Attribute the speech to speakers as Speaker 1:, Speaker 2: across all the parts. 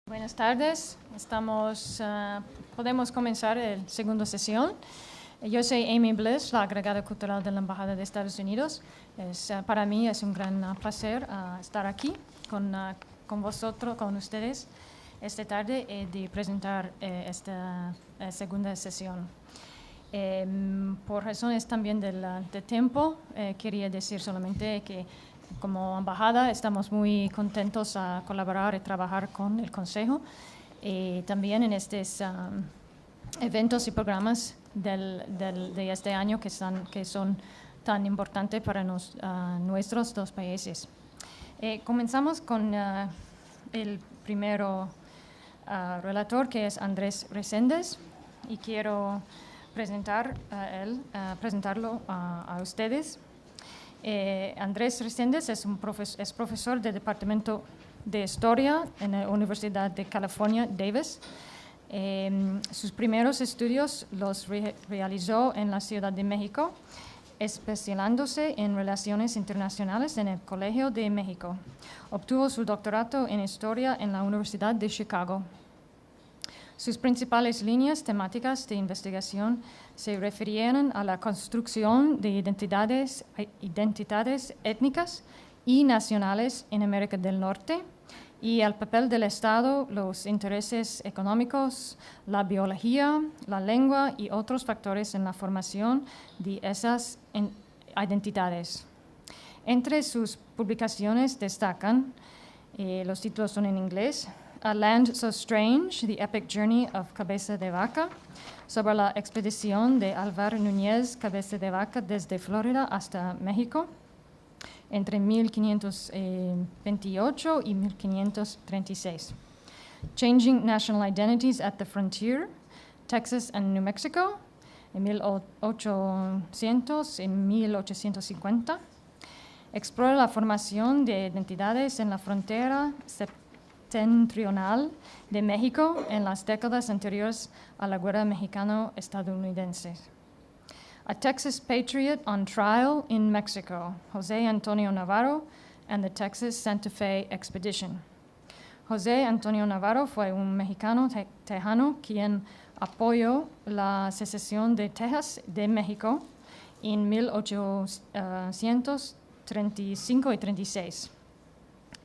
Speaker 1: Buenas tardes, podemos comenzar la segunda sesión. Yo soy Amy Bliss, la agregada cultural de la Embajada de Estados Unidos. Para mí es un gran placer estar aquí con vosotros, con ustedes, esta tarde y de presentar esta segunda sesión. Por razones también del tiempo, quería decir solamente que como embajada estamos muy contentos a colaborar y trabajar con el Consejo y también en estos eventos y programas de este año que son tan importantes para nuestros dos países. Comenzamos con el primero relator, que es Andrés Reséndez, y quiero presentarlo a ustedes. Andrés Reséndez es profesor del Departamento de Historia en la Universidad de California, Davis. Sus primeros estudios los realizó en la Ciudad de México, especializándose en Relaciones Internacionales en el Colegio de México. Obtuvo su doctorado en Historia en la Universidad de Chicago. Sus principales líneas temáticas de investigación se refieren a la construcción de identidades étnicas y nacionales en América del Norte y al papel del Estado, los intereses económicos, la biología, la lengua y otros factores en la formación de esas identidades. Entre sus publicaciones destacan, los títulos son en inglés, A Land So Strange, The Epic Journey of Cabeza de Vaca, sobre la expedición de Álvaro Núñez Cabeza de Vaca desde Florida hasta México entre 1528 y 1536. Changing National Identities at the Frontier, Texas and New Mexico, en 1800 y 1850. Explora la formación de identidades en la frontera septentrional de México en las décadas anteriores a la Guerra Mexicano-Estadounidense. A Texas Patriot on Trial in Mexico, José Antonio Navarro and the Texas Santa Fe Expedition. José Antonio Navarro fue un mexicano tejano quien apoyó la secesión de Texas de México en 1835 y 36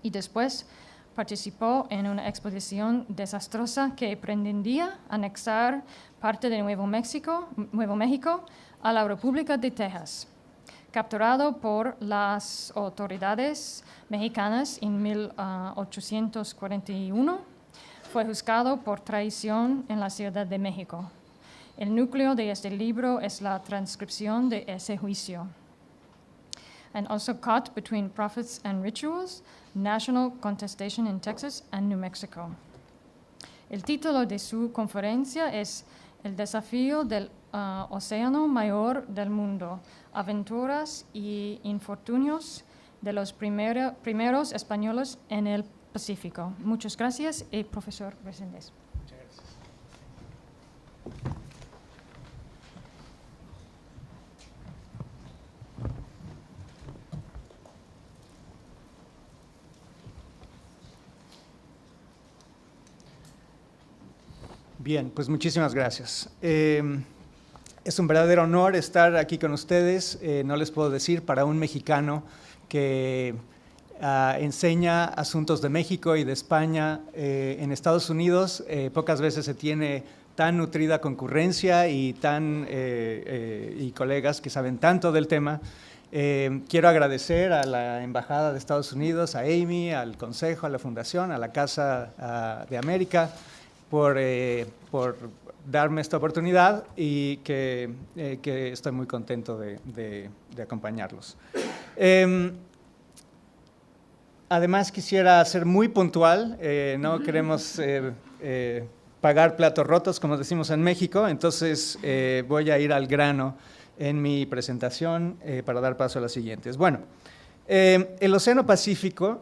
Speaker 1: y después participó en una expedición desastrosa que pretendía anexar parte de Nuevo México a la República de Texas. Capturado por las autoridades mexicanas en 1841, fue juzgado por traición en la Ciudad de México. El núcleo de este libro es la transcripción de ese juicio. And also Caught Between Prophets and Rituals, National Contestation in Texas and New Mexico. El título de su conferencia es El desafío del océano mayor del mundo, aventuras y infortunios de los primeros españoles en el Pacífico. Muchas gracias, profesor Reséndez.
Speaker 2: Muchas gracias. Bien, pues muchísimas gracias. Es un verdadero honor estar aquí con ustedes. No les puedo decir, para un mexicano que enseña asuntos de México y de España en Estados Unidos, pocas veces se tiene tan nutrida concurrencia y colegas que saben tanto del tema. Quiero agradecer a la Embajada de Estados Unidos, a Amy, al Consejo, a la Fundación, a la Casa de América, por darme esta oportunidad y que estoy muy contento de acompañarlos. Además, quisiera ser muy puntual. No queremos pagar platos rotos, como decimos en México, entonces voy a ir al grano en mi presentación para dar paso a las siguientes. Bueno, el Océano Pacífico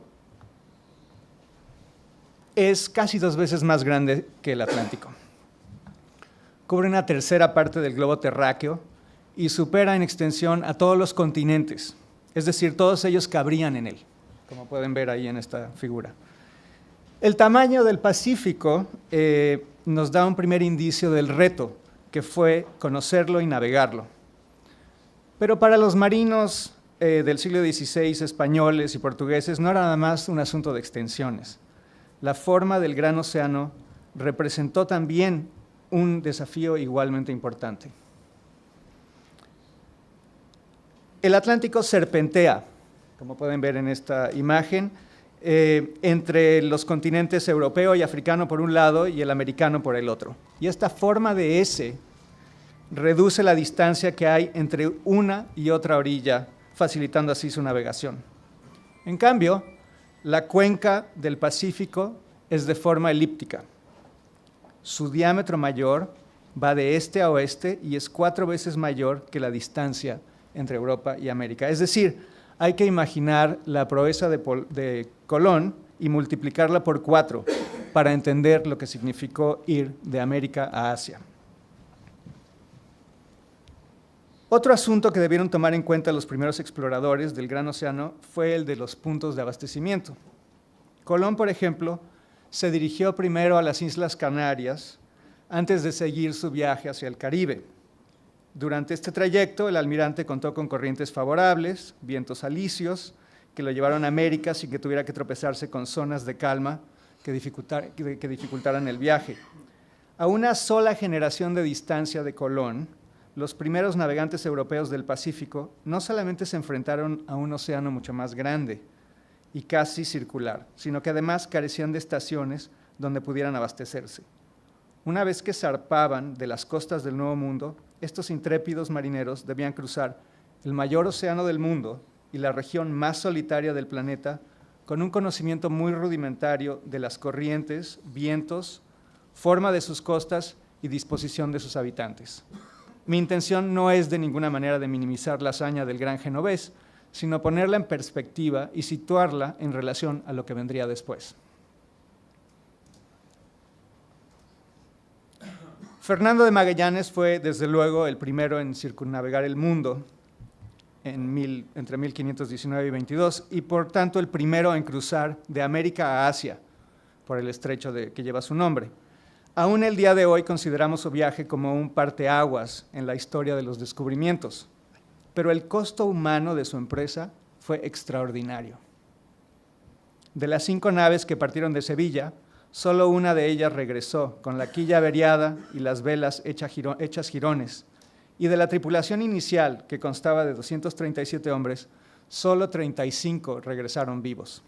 Speaker 2: es casi 2 veces más grande que el Atlántico. Cubre una tercera parte del globo terráqueo y supera en extensión a todos los continentes, es decir, todos ellos cabrían en él, como pueden ver ahí en esta figura. El tamaño del Pacífico nos da un primer indicio del reto, que fue conocerlo y navegarlo. Pero para los marinos del siglo XVI, españoles y portugueses, no era nada más un asunto de extensiones. La forma del gran océano representó también un desafío igualmente importante. El Atlántico serpentea, como pueden ver en esta imagen, entre los continentes europeo y africano por un lado y el americano por el otro. Y esta forma de S reduce la distancia que hay entre una y otra orilla, facilitando así su navegación. En cambio, la cuenca del Pacífico es de forma elíptica. Su diámetro mayor va de este a oeste y es 4 veces mayor que la distancia entre Europa y América. Es decir, hay que imaginar la proeza de Colón y multiplicarla por 4 para entender lo que significó ir de América a Asia. Otro asunto que debieron tomar en cuenta los primeros exploradores del Gran Océano fue el de los puntos de abastecimiento. Colón, por ejemplo, se dirigió primero a las Islas Canarias antes de seguir su viaje hacia el Caribe. Durante este trayecto, el almirante contó con corrientes favorables, vientos alisios, que lo llevaron a América sin que tuviera que tropezarse con zonas de calma que dificultaran el viaje. A una sola generación de distancia de Colón, los primeros navegantes europeos del Pacífico no solamente se enfrentaron a un océano mucho más grande y casi circular, sino que además carecían de estaciones donde pudieran abastecerse. Una vez que zarpaban de las costas del Nuevo Mundo, estos intrépidos marineros debían cruzar el mayor océano del mundo y la región más solitaria del planeta con un conocimiento muy rudimentario de las corrientes, vientos, forma de sus costas y disposición de sus habitantes. Mi intención no es de ninguna manera de minimizar la hazaña del gran genovés, sino ponerla en perspectiva y situarla en relación a lo que vendría después. Fernando de Magallanes fue, desde luego, el primero en circunnavegar el mundo entre 1519 y 22, y por tanto el primero en cruzar de América a Asia, por el estrecho que lleva su nombre. Aún el día de hoy consideramos su viaje como un parteaguas en la historia de los descubrimientos, pero el costo humano de su empresa fue extraordinario. De las 5 naves que partieron de Sevilla, solo una de ellas regresó, con la quilla averiada y las velas hechas jirones, y de la tripulación inicial, que constaba de 237 hombres, solo 35 regresaron vivos.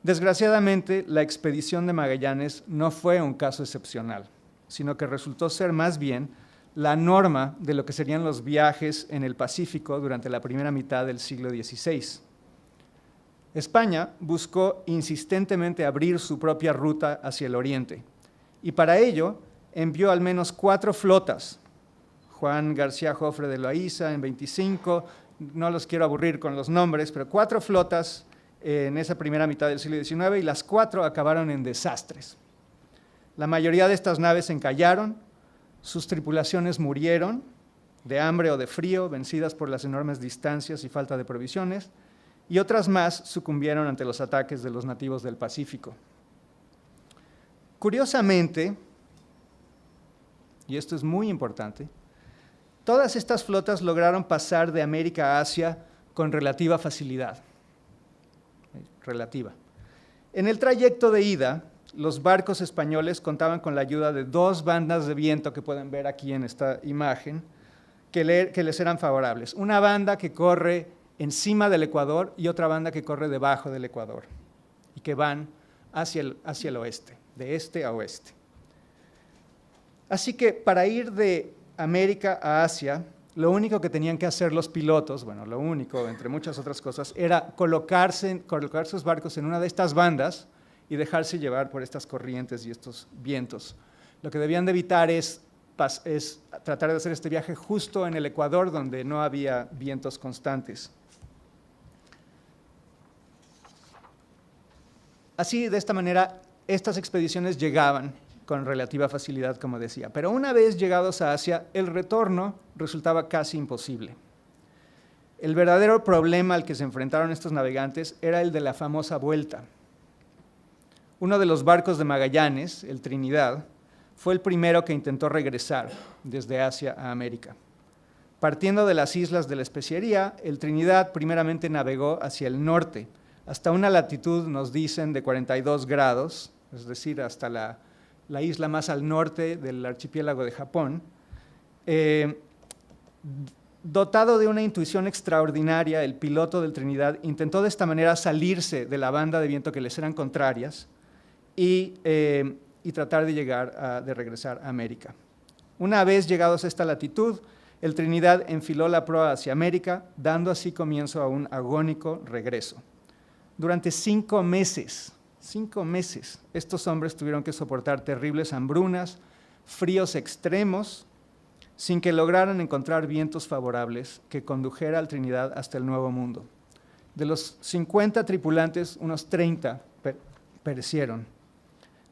Speaker 2: Desgraciadamente, la expedición de Magallanes no fue un caso excepcional, sino que resultó ser más bien la norma de lo que serían los viajes en el Pacífico durante la primera mitad del siglo XVI. España buscó insistentemente abrir su propia ruta hacia el oriente, y para ello envió al menos 4 flotas. Juan García Jofre de Loaiza en 25, no los quiero aburrir con los nombres, pero 4 flotas en esa primera mitad del siglo XIX, y las 4 acabaron en desastres. La mayoría de estas naves encallaron, sus tripulaciones murieron de hambre o de frío, vencidas por las enormes distancias y falta de provisiones, y otras más sucumbieron ante los ataques de los nativos del Pacífico. Curiosamente, y esto es muy importante, todas estas flotas lograron pasar de América a Asia con relativa facilidad. Relativa. En el trayecto de ida, los barcos españoles contaban con la ayuda de 2 bandas de viento que pueden ver aquí en esta imagen, que les eran favorables. Una banda que corre encima del Ecuador y otra banda que corre debajo del Ecuador, y que van hacia el oeste, de este a oeste. Así que para ir de América a Asia, lo único que tenían que hacer los pilotos, bueno, lo único, entre muchas otras cosas, era colocar sus barcos en una de estas bandas y dejarse llevar por estas corrientes y estos vientos. Lo que debían de evitar es tratar de hacer este viaje justo en el Ecuador, donde no había vientos constantes. Así, de esta manera, estas expediciones llegaban con relativa facilidad, como decía. Pero una vez llegados a Asia, el retorno resultaba casi imposible. El verdadero problema al que se enfrentaron estos navegantes era el de la famosa vuelta. Uno de los barcos de Magallanes, el Trinidad, fue el primero que intentó regresar desde Asia a América. Partiendo de las islas de la Especiería, el Trinidad primeramente navegó hacia el norte, hasta una latitud, nos dicen, de 42 grados, es decir, hasta la isla más al norte del archipiélago de Japón. Dotado de una intuición extraordinaria, el piloto del Trinidad intentó de esta manera salirse de la banda de viento que les eran contrarias y tratar de regresar a América. Una vez llegados a esta latitud, el Trinidad enfiló la proa hacia América, dando así comienzo a un agónico regreso. Durante 5 meses, estos hombres tuvieron que soportar terribles hambrunas, fríos extremos, sin que lograran encontrar vientos favorables que condujera al Trinidad hasta el Nuevo Mundo. De los 50 tripulantes, unos 30 perecieron,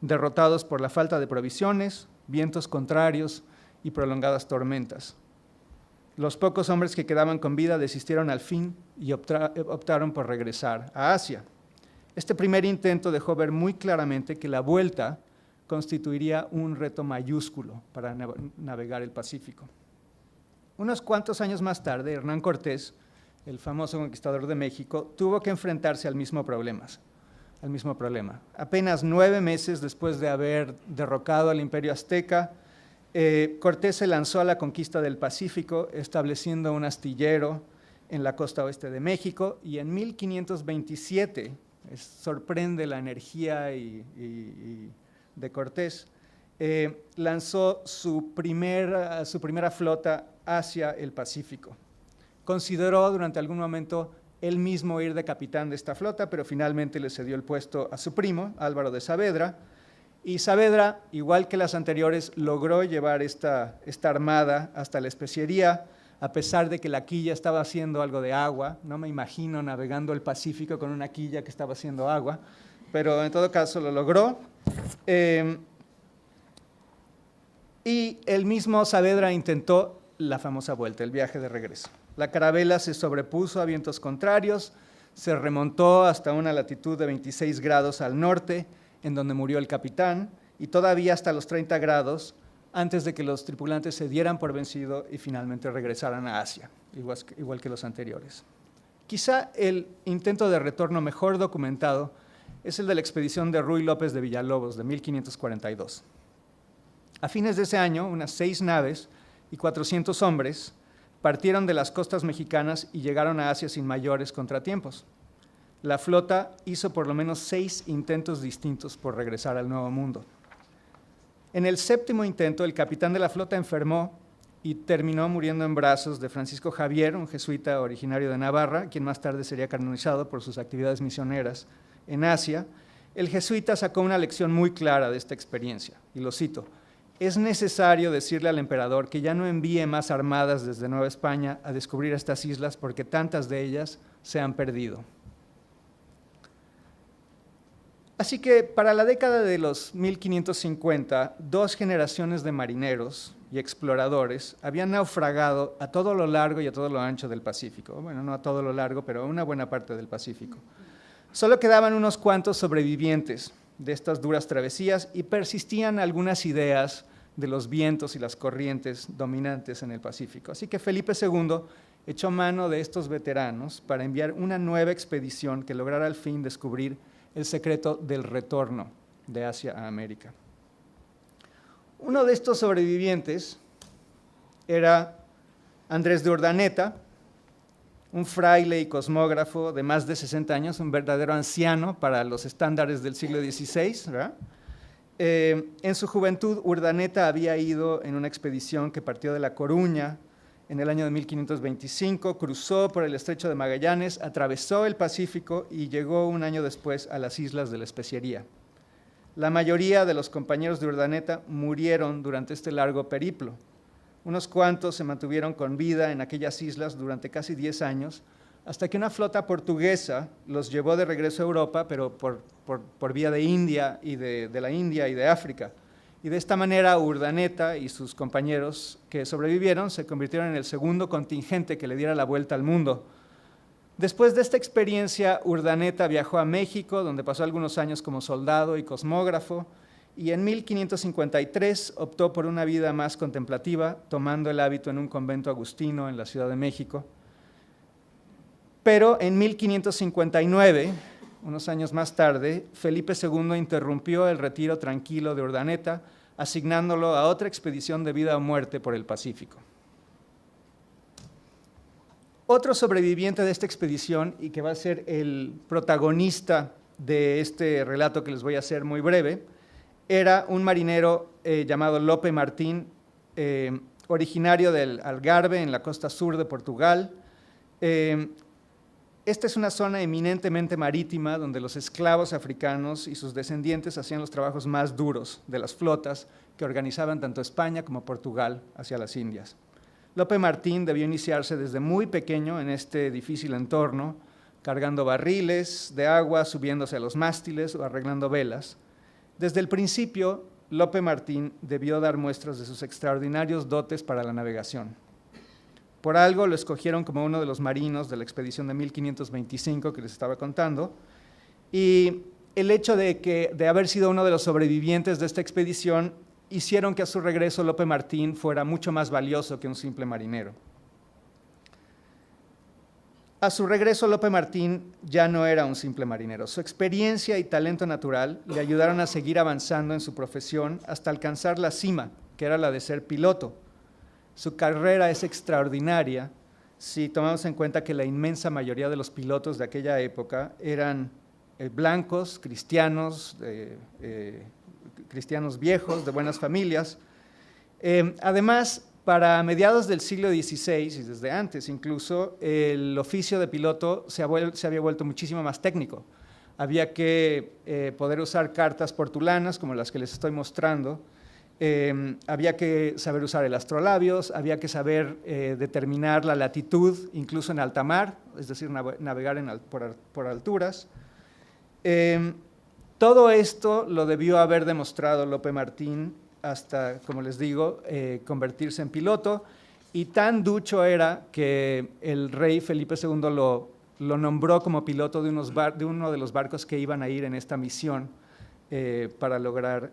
Speaker 2: derrotados por la falta de provisiones, vientos contrarios y prolongadas tormentas. Los pocos hombres que quedaban con vida desistieron al fin y optaron por regresar a Asia. Este primer intento dejó ver muy claramente que la vuelta constituiría un reto mayúsculo para navegar el Pacífico. Unos cuantos años más tarde, Hernán Cortés, el famoso conquistador de México, tuvo que enfrentarse al mismo problema. Apenas 9 meses después de haber derrocado al Imperio Azteca, Cortés se lanzó a la conquista del Pacífico, estableciendo un astillero en la costa oeste de México, y en 1527, sorprende la energía de Cortés, lanzó su primera flota hacia el Pacífico. Consideró durante algún momento él mismo ir de capitán de esta flota, pero finalmente le cedió el puesto a su primo, Álvaro de Saavedra, y Saavedra, igual que las anteriores, logró llevar esta armada hasta la Especiería, a pesar de que la quilla estaba haciendo algo de agua. No me imagino navegando el Pacífico con una quilla que estaba haciendo agua, pero en todo caso lo logró. Y el mismo Saavedra intentó la famosa vuelta, el viaje de regreso. La carabela se sobrepuso a vientos contrarios, se remontó hasta una latitud de 26 grados al norte, en donde murió el capitán, y todavía hasta los 30 grados antes de que los tripulantes se dieran por vencido y finalmente regresaran a Asia, igual que los anteriores. Quizá el intento de retorno mejor documentado es el de la expedición de Ruy López de Villalobos de 1542. A fines de ese año, unas 6 naves y 400 hombres partieron de las costas mexicanas y llegaron a Asia sin mayores contratiempos. La flota hizo por lo menos 6 intentos distintos por regresar al Nuevo Mundo. En el 7º intento, el capitán de la flota enfermó y terminó muriendo en brazos de Francisco Javier, un jesuita originario de Navarra, quien más tarde sería canonizado por sus actividades misioneras en Asia. El jesuita sacó una lección muy clara de esta experiencia, y lo cito: «Es necesario decirle al emperador que ya no envíe más armadas desde Nueva España a descubrir estas islas, porque tantas de ellas se han perdido». Así que para la década de los 1550, 2 generaciones de marineros y exploradores habían naufragado a todo lo largo y a todo lo ancho del Pacífico. Bueno, no a todo lo largo, pero a una buena parte del Pacífico. Solo quedaban unos cuantos sobrevivientes de estas duras travesías y persistían algunas ideas de los vientos y las corrientes dominantes en el Pacífico. Así que Felipe II echó mano de estos veteranos para enviar una nueva expedición que lograra al fin descubrir el secreto del retorno de Asia a América. Uno de estos sobrevivientes era Andrés de Urdaneta, un fraile y cosmógrafo de más de 60 años, un verdadero anciano para los estándares del siglo XVI, ¿verdad? En su juventud, Urdaneta había ido en una expedición que partió de La Coruña en el año de 1525, cruzó por el Estrecho de Magallanes, atravesó el Pacífico y llegó un año después a las islas de la Especiería. La mayoría de los compañeros de Urdaneta murieron durante este largo periplo. Unos cuantos se mantuvieron con vida en aquellas islas durante casi 10 años, hasta que una flota portuguesa los llevó de regreso a Europa, pero por vía de India y de la India y de África. Y de esta manera Urdaneta y sus compañeros que sobrevivieron se convirtieron en el segundo contingente que le diera la vuelta al mundo. Después de esta experiencia, Urdaneta viajó a México, donde pasó algunos años como soldado y cosmógrafo, y en 1553 optó por una vida más contemplativa, tomando el hábito en un convento agustino en la Ciudad de México. Pero en 1559, unos años más tarde, Felipe II interrumpió el retiro tranquilo de Urdaneta, asignándolo a otra expedición de vida o muerte por el Pacífico. Otro sobreviviente de esta expedición, y que va a ser el protagonista de este relato que les voy a hacer muy breve, era un marinero llamado Lope Martín, originario del Algarve, en la costa sur de Portugal. Esta es una zona eminentemente marítima donde los esclavos africanos y sus descendientes hacían los trabajos más duros de las flotas que organizaban tanto España como Portugal hacia las Indias. Lope Martín debió iniciarse desde muy pequeño en este difícil entorno, cargando barriles de agua, subiéndose a los mástiles o arreglando velas. Desde el principio, Lope Martín debió dar muestras de sus extraordinarios dotes para la navegación. Por algo lo escogieron como uno de los marinos de la expedición de 1525 que les estaba contando, y el hecho de haber sido uno de los sobrevivientes de esta expedición hicieron que a su regreso Lope Martín fuera mucho más valioso que un simple marinero. A su regreso, Lope Martín ya no era un simple marinero. Su experiencia y talento natural le ayudaron a seguir avanzando en su profesión hasta alcanzar la cima, que era la de ser piloto. Su carrera es extraordinaria si tomamos en cuenta que la inmensa mayoría de los pilotos de aquella época eran blancos, cristianos, cristianos viejos, de buenas familias. Además, para mediados del siglo XVI, y desde antes incluso, el oficio de piloto se había vuelto muchísimo más técnico. Había que poder usar cartas portulanas, como las que les estoy mostrando. Había que saber usar el astrolabios, había que saber determinar la latitud, incluso en alta mar, es decir, navegar por alturas. Todo esto lo debió haber demostrado Lope Martín hasta, como les digo, convertirse en piloto, y tan ducho era que el rey Felipe II lo nombró como piloto de uno de los barcos que iban a ir en esta misión para lograr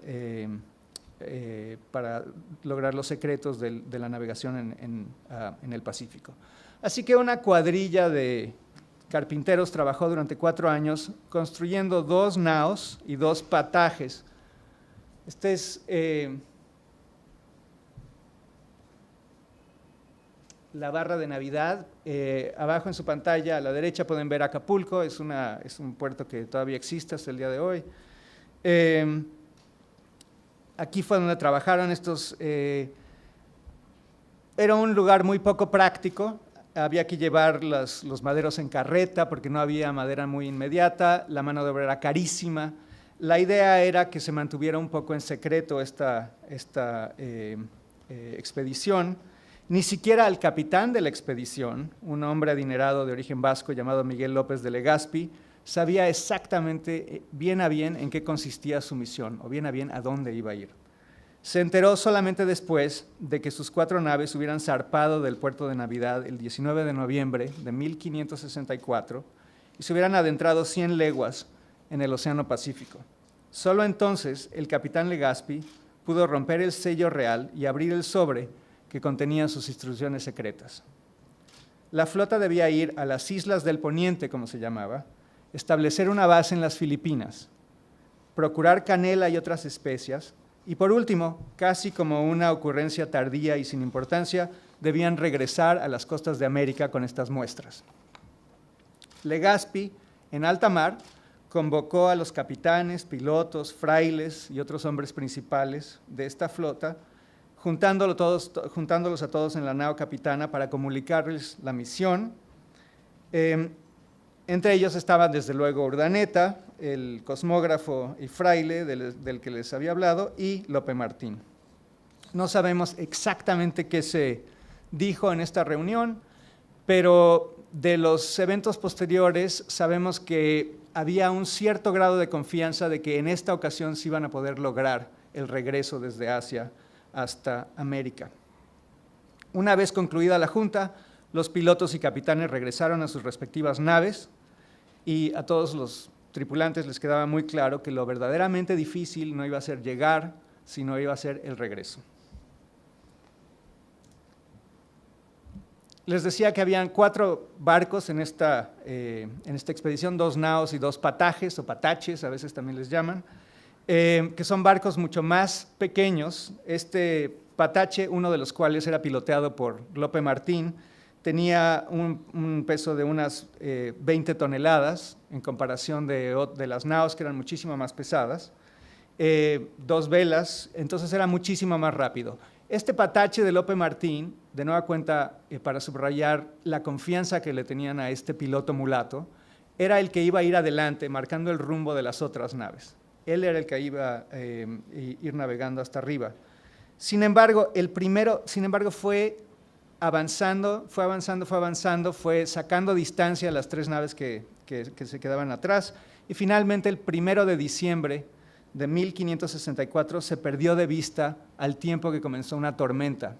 Speaker 2: los secretos de la navegación en el Pacífico. Así que una cuadrilla de carpinteros trabajó durante 4 años construyendo 2 naos y 2 patajes. Este es la barra de Navidad. Abajo en su pantalla a la derecha pueden ver Acapulco, es un puerto que todavía existe hasta el día de hoy. Aquí fue donde trabajaron estos. Era un lugar muy poco práctico, había que llevar los maderos en carreta porque no había madera muy inmediata, la mano de obra era carísima. La idea era que se mantuviera un poco en secreto esta expedición. Ni siquiera el capitán de la expedición, un hombre adinerado de origen vasco llamado Miguel López de Legazpi, sabía exactamente bien a bien en qué consistía su misión, o bien a bien a dónde iba a ir. Se enteró solamente después de que sus 4 naves hubieran zarpado del puerto de Navidad el 19 de noviembre de 1564 y se hubieran adentrado 100 leguas en el Océano Pacífico. Solo entonces el capitán Legazpi pudo romper el sello real y abrir el sobre que contenía sus instrucciones secretas. La flota debía ir a las Islas del Poniente, como se llamaba, establecer una base en las Filipinas, procurar canela y otras especias, y por último, casi como una ocurrencia tardía y sin importancia, debían regresar a las costas de América con estas muestras. Legazpi, en alta mar, convocó a los capitanes, pilotos, frailes y otros hombres principales de esta flota, juntándolos a todos en la nao capitana para comunicarles la misión. Entre ellos estaban desde luego Urdaneta, el cosmógrafo y fraile del que les había hablado, y Lope Martín. No sabemos exactamente qué se dijo en esta reunión, pero de los eventos posteriores sabemos que había un cierto grado de confianza de que en esta ocasión se iban a poder lograr el regreso desde Asia hasta América. Una vez concluida la junta, Los pilotos y capitanes regresaron a sus respectivas naves y a todos los tripulantes les quedaba muy claro que lo verdaderamente difícil no iba a ser llegar, sino iba a ser el regreso. Les decía que habían 4 barcos en esta expedición, 2 naos y 2 patajes o pataches, a veces también les llaman, que son barcos mucho más pequeños. Este patache, uno de los cuales era piloteado por Lope Martín, tenía un peso de unas 20 toneladas en comparación de las naos, que eran muchísimo más pesadas, 2 velas, entonces era muchísimo más rápido. Este patache de Lope Martín, de nueva cuenta, para subrayar la confianza que le tenían a este piloto mulato, era el que iba a ir adelante, marcando el rumbo de las otras naves. Él era el que iba a ir navegando hasta arriba. Sin embargo, fue avanzando, fue sacando distancia a las 3 naves que se quedaban atrás, y finalmente el 1 de diciembre de 1564 se perdió de vista al tiempo que comenzó una tormenta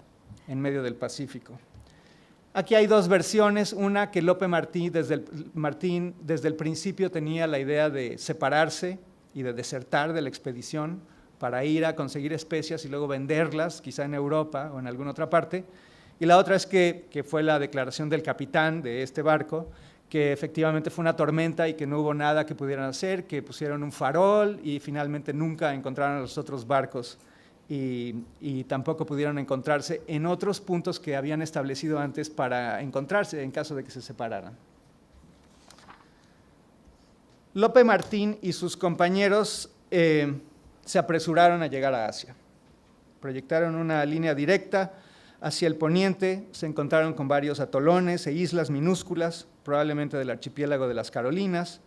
Speaker 2: en medio del Pacífico. Aquí hay 2 versiones, una que Lope Martín desde el principio tenía la idea de separarse y de desertar de la expedición para ir a conseguir especias y luego venderlas, quizá en Europa o en alguna otra parte, y la otra es que fue la declaración del capitán de este barco, que efectivamente fue una tormenta y que no hubo nada que pudieran hacer, que pusieron un farol y finalmente nunca encontraron a los otros barcos y tampoco pudieron encontrarse en otros puntos que habían establecido antes para encontrarse en caso de que se separaran. Lope Martín y sus compañeros se apresuraron a llegar a Asia. Proyectaron una línea directa hacia el poniente, se encontraron con varios atolones e islas minúsculas, probablemente del archipiélago de las Carolinas,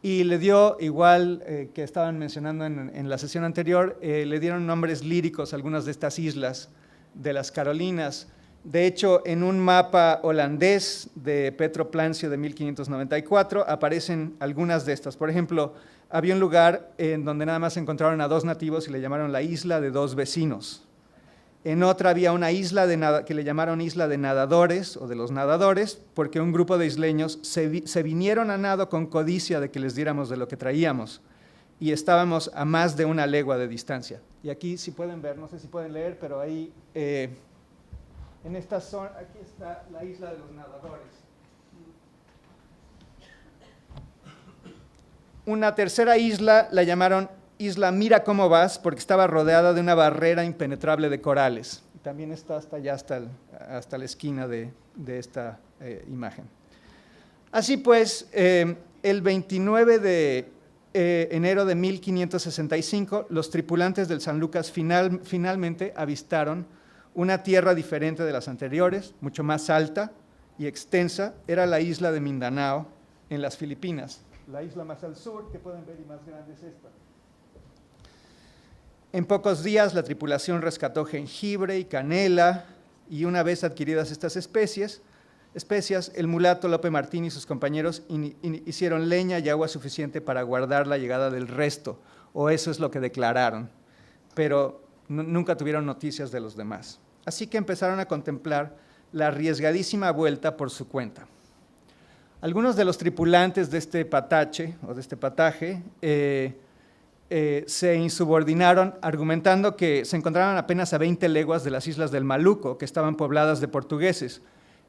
Speaker 2: y le dio, igual que estaban mencionando en la sesión anterior, le dieron nombres líricos a algunas de estas islas de las Carolinas. De hecho, en un mapa holandés de Petro Plancio de 1594 aparecen algunas de estas. Por ejemplo, había un lugar en donde nada más encontraron a 2 nativos y le llamaron la isla de 2 vecinos. En otra había una isla que le llamaron Isla de Nadadores o de los Nadadores, porque un grupo de isleños se vinieron a nado con codicia de que les diéramos de lo que traíamos, y estábamos a más de 1 legua de distancia. Y aquí, si pueden ver, no sé si pueden leer, pero ahí, en esta zona, aquí está la Isla de los Nadadores. Una tercera isla la llamaron Isla Mira Cómo Vas, porque estaba rodeada de una barrera impenetrable de corales. También está hasta allá, hasta la esquina de esta imagen. Así pues, el 29 de enero de 1565, los tripulantes del San Lucas finalmente avistaron una tierra diferente de las anteriores, mucho más alta y extensa. Era la isla de Mindanao, en las Filipinas. La isla más al sur, que pueden ver y más grande es esta. En pocos días la tripulación rescató jengibre y canela, y una vez adquiridas estas especias, el mulato Lope Martín y sus compañeros hicieron leña y agua suficiente para guardar la llegada del resto, o eso es lo que declararon, pero nunca tuvieron noticias de los demás. Así que empezaron a contemplar la arriesgadísima vuelta por su cuenta. Algunos de los tripulantes de este patache, o de este pataje, se insubordinaron argumentando que se encontraban apenas a 20 leguas de las islas del Maluco, que estaban pobladas de portugueses,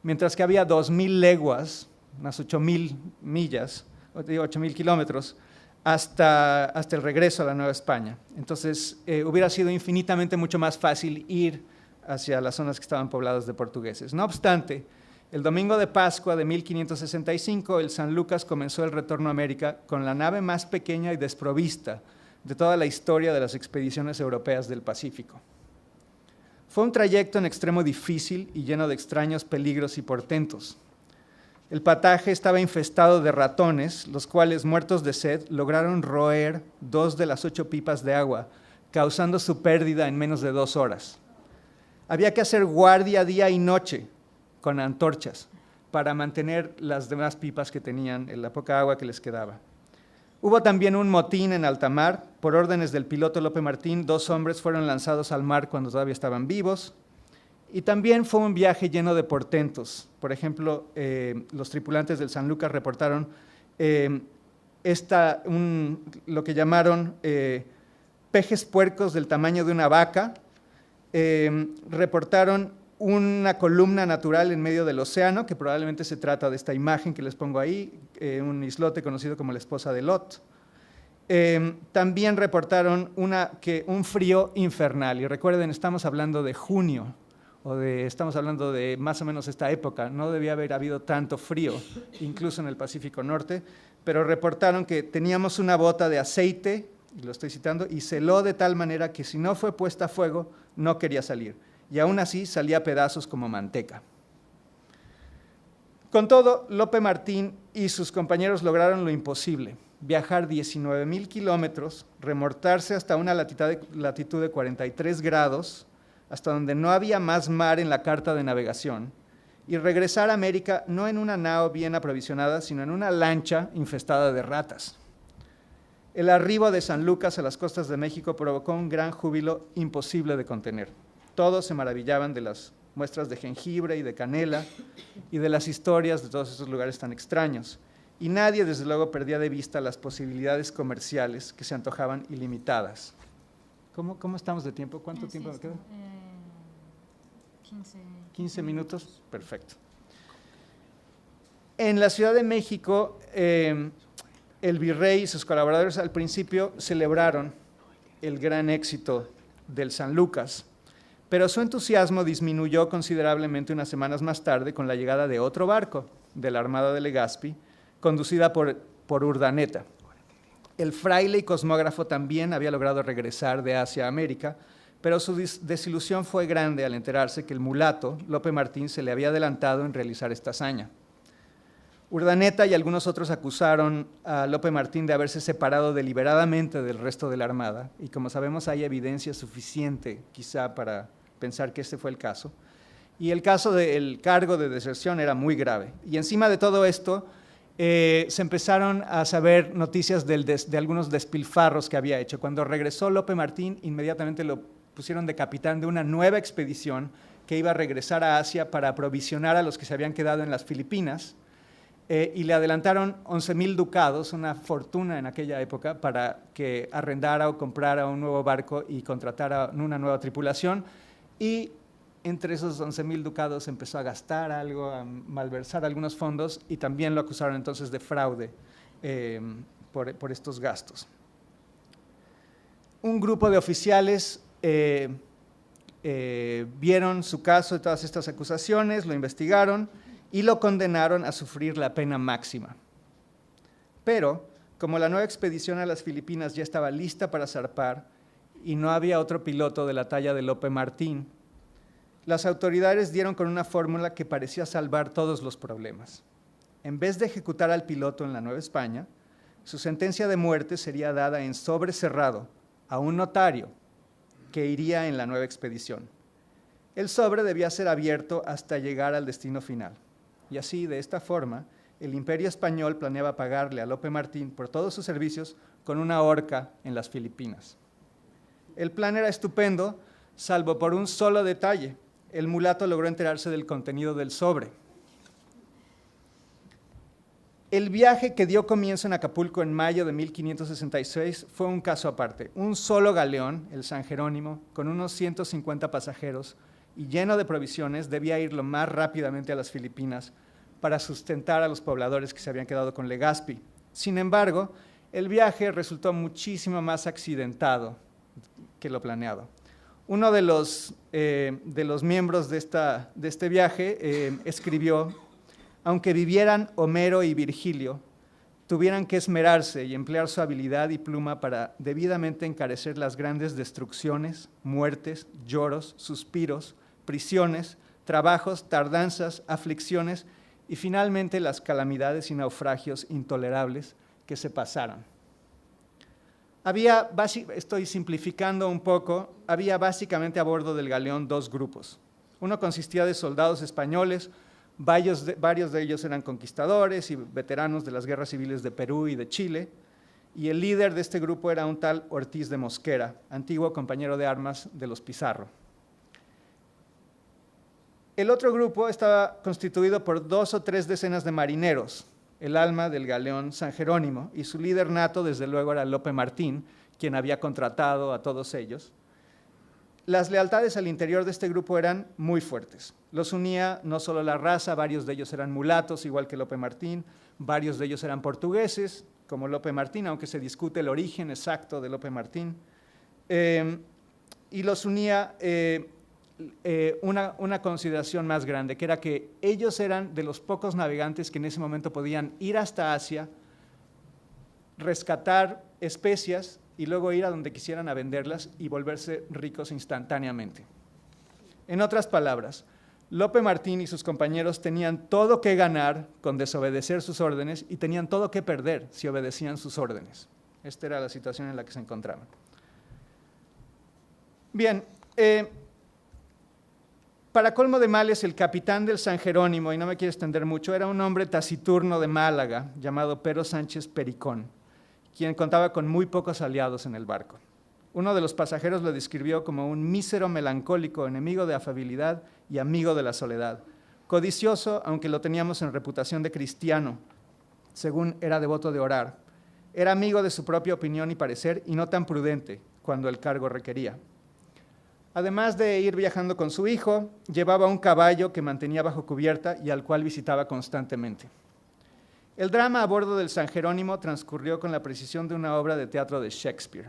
Speaker 2: mientras que había 2.000 leguas, unas 8.000 millas, 8.000 kilómetros, hasta el regreso a la Nueva España. Entonces, hubiera sido infinitamente mucho más fácil ir hacia las zonas que estaban pobladas de portugueses. No obstante, el domingo de Pascua de 1565, el San Lucas comenzó el retorno a América con la nave más pequeña y desprovista de toda la historia de las expediciones europeas del Pacífico. Fue un trayecto en extremo difícil y lleno de extraños peligros y portentos. El pataje estaba infestado de ratones, los cuales, muertos de sed, lograron roer 2 de las 8 pipas de agua, causando su pérdida en menos de 2 horas. Había que hacer guardia día y noche con antorchas para mantener las demás pipas que tenían, la poca agua que les quedaba. Hubo también un motín en alta mar. Por órdenes del piloto Lope Martín, 2 hombres fueron lanzados al mar cuando todavía estaban vivos, Y también fue un viaje lleno de portentos. Por ejemplo, los tripulantes del San Lucas reportaron lo que llamaron pejes puercos del tamaño de una vaca, reportaron una columna natural en medio del océano, que probablemente se trata de esta imagen que les pongo ahí, un islote conocido como la esposa de Lot. También reportaron un frío infernal, y recuerden, estamos hablando de junio, estamos hablando de más o menos esta época, no debía haber habido tanto frío, incluso en el Pacífico Norte, pero reportaron que teníamos una bota de aceite, y lo estoy citando, y se heló de tal manera que si no fue puesta a fuego, no quería salir. Y aún así salía a pedazos como manteca. Con todo, Lope Martín y sus compañeros lograron lo imposible: viajar 19,000 kilómetros, remortarse hasta una latitud de 43 grados, hasta donde no había más mar en la carta de navegación, y regresar a América no en una nao bien aprovisionada, sino en una lancha infestada de ratas. El arribo de San Lucas a las costas de México provocó un gran júbilo imposible de contener. Todos se maravillaban de las muestras de jengibre y de canela y de las historias de todos esos lugares tan extraños. Y nadie, desde luego, perdía de vista las posibilidades comerciales que se antojaban ilimitadas. ¿Cómo estamos de tiempo? ¿Cuánto tiempo me queda? 15 minutos. Perfecto. En la Ciudad de México, el virrey y sus colaboradores al principio celebraron el gran éxito del San Lucas, pero su entusiasmo disminuyó considerablemente unas semanas más tarde con la llegada de otro barco de la Armada de Legazpi, conducida por Urdaneta. El fraile y cosmógrafo también había logrado regresar de Asia a América, pero su desilusión fue grande al enterarse que el mulato, Lope Martín, se le había adelantado en realizar esta hazaña. Urdaneta y algunos otros acusaron a Lope Martín de haberse separado deliberadamente del resto de la Armada, y como sabemos hay evidencia suficiente quizá para pensar que este fue el caso. Y el cargo de deserción era muy grave. Y encima de todo esto, se empezaron a saber noticias de algunos despilfarros que había hecho. Cuando regresó Lope Martín, inmediatamente lo pusieron de capitán de una nueva expedición que iba a regresar a Asia para aprovisionar a los que se habían quedado en las Filipinas, y le adelantaron 11,000 ducados, una fortuna en aquella época, para que arrendara o comprara un nuevo barco y contratara una nueva tripulación. Y entre esos 11,000 ducados empezó a gastar algo, a malversar algunos fondos, y también lo acusaron entonces de fraude por estos gastos. Un grupo de oficiales vieron su caso de todas estas acusaciones, lo investigaron y lo condenaron a sufrir la pena máxima. Pero, como la nueva expedición a las Filipinas ya estaba lista para zarpar y no había otro piloto de la talla de Lope Martín, las autoridades dieron con una fórmula que parecía salvar todos los problemas. En vez de ejecutar al piloto en la Nueva España, su sentencia de muerte sería dada en sobre cerrado a un notario que iría en la nueva expedición. El sobre debía ser abierto hasta llegar al destino final. Y así, de esta forma, el Imperio Español planeaba pagarle a Lope Martín por todos sus servicios con una horca en las Filipinas. El plan era estupendo, salvo por un solo detalle: el mulato logró enterarse del contenido del sobre. El viaje que dio comienzo en Acapulco en mayo de 1566 fue un caso aparte. Un solo galeón, el San Jerónimo, con unos 150 pasajeros y lleno de provisiones, debía ir lo más rápidamente a las Filipinas para sustentar a los pobladores que se habían quedado con Legazpi. Sin embargo, el viaje resultó muchísimo más accidentado que lo planeado. Uno de los miembros de este viaje escribió: aunque vivieran Homero y Virgilio, tuvieran que esmerarse y emplear su habilidad y pluma para debidamente encarecer las grandes destrucciones, muertes, lloros, suspiros, prisiones, trabajos, tardanzas, aflicciones y finalmente las calamidades y naufragios intolerables que se pasaron. Estoy simplificando un poco, había básicamente a bordo del galeón dos grupos. Uno consistía de soldados españoles, varios de ellos eran conquistadores y veteranos de las guerras civiles de Perú y de Chile, y el líder de este grupo era un tal Ortiz de Mosquera, antiguo compañero de armas de los Pizarro. El otro grupo estaba constituido por 2 o 3 decenas de marineros, el alma del galeón San Jerónimo, y su líder nato, desde luego, era Lope Martín, quien había contratado a todos ellos. Las lealtades al interior de este grupo eran muy fuertes. Los unía no solo la raza, varios de ellos eran mulatos, igual que Lope Martín, varios de ellos eran portugueses, como Lope Martín, aunque se discute el origen exacto de Lope Martín. Y los unía una consideración más grande, que era que ellos eran de los pocos navegantes que en ese momento podían ir hasta Asia, rescatar especias y luego ir a donde quisieran a venderlas y volverse ricos instantáneamente. En otras palabras, Lope Martín y sus compañeros tenían todo que ganar con desobedecer sus órdenes y tenían todo que perder si obedecían sus órdenes. Esta era la situación en la que se encontraban. Bien, para colmo de males, el capitán del San Jerónimo, y no me quiero extender mucho, era un hombre taciturno de Málaga llamado Pero Sánchez Pericón, quien contaba con muy pocos aliados en el barco. Uno de los pasajeros lo describió como un mísero melancólico, enemigo de afabilidad y amigo de la soledad, codicioso, aunque lo teníamos en reputación de cristiano, según era devoto de orar. Era amigo de su propia opinión y parecer y no tan prudente cuando el cargo requería. Además de ir viajando con su hijo, llevaba un caballo que mantenía bajo cubierta y al cual visitaba constantemente. El drama a bordo del San Jerónimo transcurrió con la precisión de una obra de teatro de Shakespeare.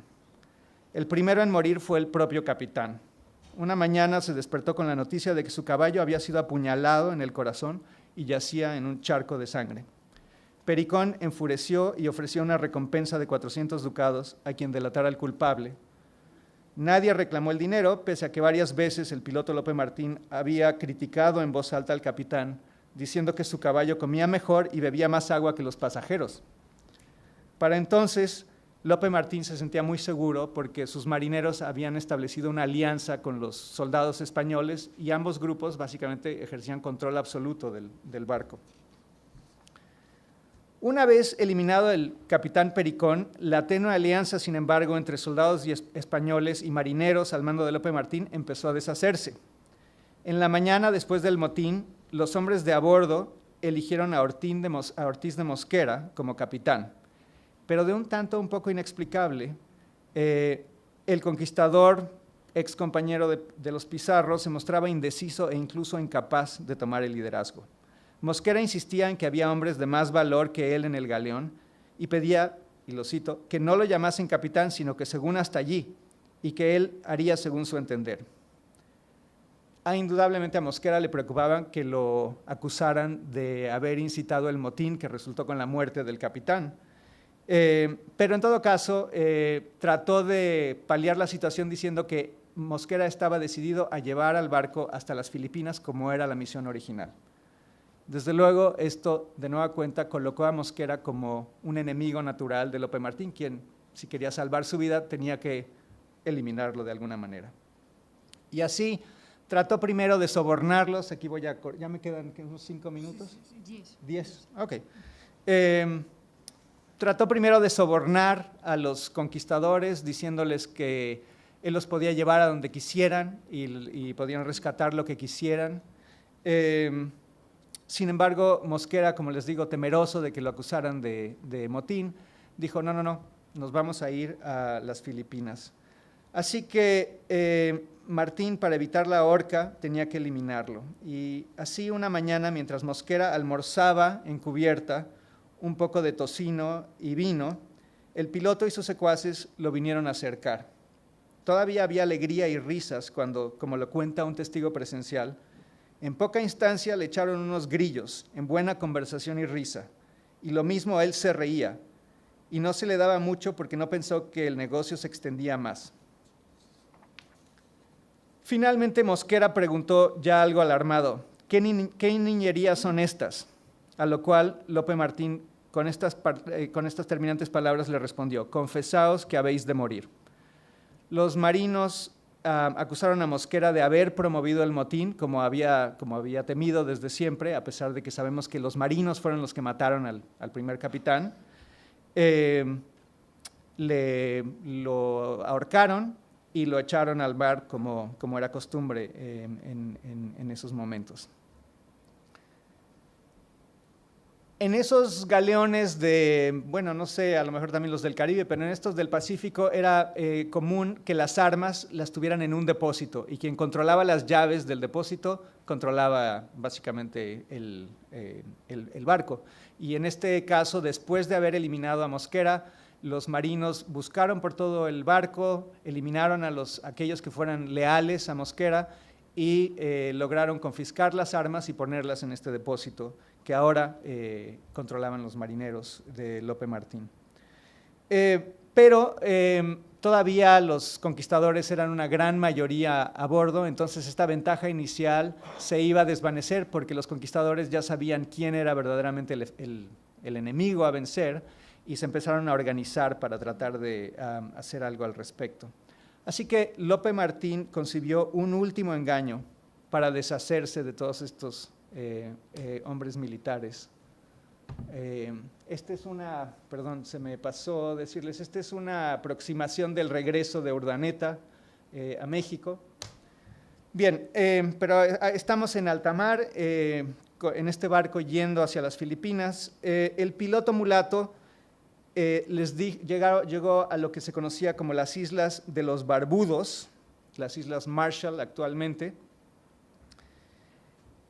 Speaker 2: El primero en morir fue el propio capitán. Una mañana se despertó con la noticia de que su caballo había sido apuñalado en el corazón y yacía en un charco de sangre. Pericón enfureció y ofreció una recompensa de 400 ducados a quien delatara al culpable. Nadie reclamó el dinero, pese a que varias veces el piloto Lope Martín había criticado en voz alta al capitán, diciendo que su caballo comía mejor y bebía más agua que los pasajeros. Para entonces, Lope Martín se sentía muy seguro porque sus marineros habían establecido una alianza con los soldados españoles y ambos grupos básicamente ejercían control absoluto del barco. Una vez eliminado el capitán Pericón, la tenue alianza, sin embargo, entre soldados españoles y marineros al mando de Lope Martín empezó a deshacerse. En la mañana, después del motín, los hombres de a bordo eligieron a Ortiz de Mosquera como capitán, pero de un tanto un poco inexplicable, el conquistador, ex compañero de los Pizarro, se mostraba indeciso e incluso incapaz de tomar el liderazgo. Mosquera insistía en que había hombres de más valor que él en el galeón y pedía, y lo cito, que no lo llamasen capitán, sino que según hasta allí, y que él haría según su entender. Indudablemente a Mosquera le preocupaba que lo acusaran de haber incitado el motín que resultó con la muerte del capitán. Pero en todo caso, trató de paliar la situación diciendo que Mosquera estaba decidido a llevar al barco hasta las Filipinas como era la misión original. Desde luego, esto de nueva cuenta colocó a Mosquera como un enemigo natural de Lope Martín, quien, si quería salvar su vida, tenía que eliminarlo de alguna manera. Y así trató primero de sobornarlos. Aquí voy a… ¿Ya me quedan unos 5 minutos? 10. Ok. Trató primero de sobornar a los conquistadores, diciéndoles que él los podía llevar a donde quisieran y podían rescatar lo que quisieran. Sin embargo, Mosquera, como les digo, temeroso de que lo acusaran de motín, dijo, no, nos vamos a ir a las Filipinas. Así que Martín, para evitar la horca, tenía que eliminarlo. Y así una mañana, mientras Mosquera almorzaba en cubierta un poco de tocino y vino, el piloto y sus secuaces lo vinieron a acercar. Todavía había alegría y risas cuando, como lo cuenta un testigo presencial, en poca instancia le echaron unos grillos, en buena conversación y risa, y lo mismo él se reía, y no se le daba mucho porque no pensó que el negocio se extendía más. Finalmente Mosquera preguntó ya algo alarmado, ¿qué niñerías son estas? A lo cual Lope Martín con estas terminantes palabras le respondió, confesaos que habéis de morir. Los marinos acusaron a Mosquera de haber promovido el motín, como había temido desde siempre, a pesar de que sabemos que los marinos fueron los que mataron al primer capitán. Lo ahorcaron y lo echaron al mar como era costumbre en esos momentos. En esos galeones bueno, no sé, a lo mejor también los del Caribe, pero en estos del Pacífico era común que las armas las tuvieran en un depósito y quien controlaba las llaves del depósito controlaba básicamente el barco. Y en este caso, después de haber eliminado a Mosquera, los marinos buscaron por todo el barco, eliminaron a aquellos que fueran leales a Mosquera y lograron confiscar las armas y ponerlas en este depósito que ahora controlaban los marineros de Lope Martín. Pero todavía los conquistadores eran una gran mayoría a bordo, entonces esta ventaja inicial se iba a desvanecer porque los conquistadores ya sabían quién era verdaderamente el enemigo a vencer y se empezaron a organizar para tratar de hacer algo al respecto. Así que Lope Martín concibió un último engaño para deshacerse de todos estos hombres militares. Perdón, se me pasó decirles, esta es una aproximación del regreso de Urdaneta a México. Bien, pero estamos en alta mar, en este barco yendo hacia las Filipinas. El piloto mulato llegó a lo que se conocía como las Islas de los Barbudos, las Islas Marshall actualmente,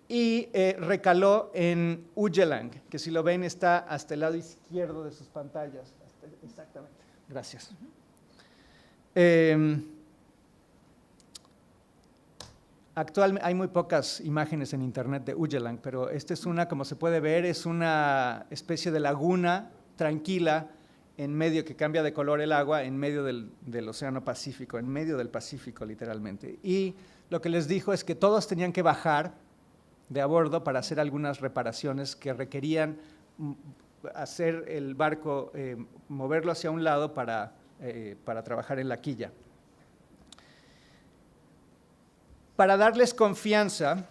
Speaker 2: y recaló en Ugelang, que si lo ven está hasta el lado izquierdo de sus pantallas. Exactamente, gracias. Actualmente hay muy pocas imágenes en internet de Ugelang, pero esta es una, como se puede ver, es una especie de laguna tranquila en medio, que cambia de color el agua, en medio del Océano Pacífico, en medio del Pacífico literalmente. Y lo que les dijo es que todos tenían que bajar de a bordo para hacer algunas reparaciones que requerían hacer el barco, moverlo hacia un lado para trabajar en la quilla. Para darles confianza,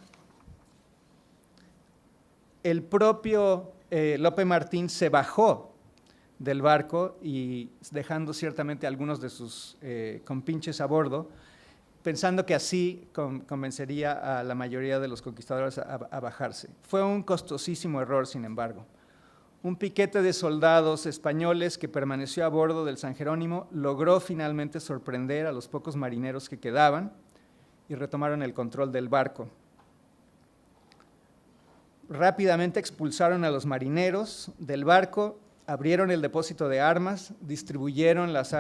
Speaker 2: el propio Lope Martín se bajó del barco y dejando ciertamente algunos de sus compinches a bordo, pensando que así convencería a la mayoría de los conquistadores a bajarse. Fue un costosísimo error, sin embargo. Un piquete de soldados españoles que permaneció a bordo del San Jerónimo logró finalmente sorprender a los pocos marineros que quedaban y retomaron el control del barco. Rápidamente expulsaron a los marineros del barco, abrieron el depósito de armas, distribuyeron las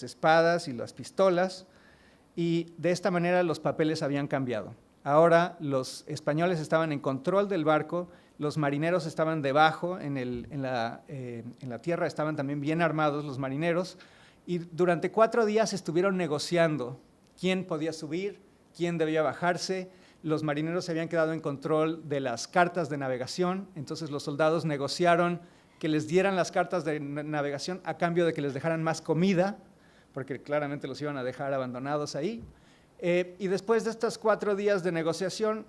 Speaker 2: espadas y las pistolas, y de esta manera los papeles habían cambiado. Ahora los españoles estaban en control del barco, los marineros estaban debajo, en la tierra estaban también bien armados los marineros, y durante 4 días estuvieron negociando quién podía subir, quién debía bajarse. Los marineros se habían quedado en control de las cartas de navegación, entonces los soldados negociaron que les dieran las cartas de navegación a cambio de que les dejaran más comida, porque claramente los iban a dejar abandonados ahí. Y después de estos 4 días de negociación,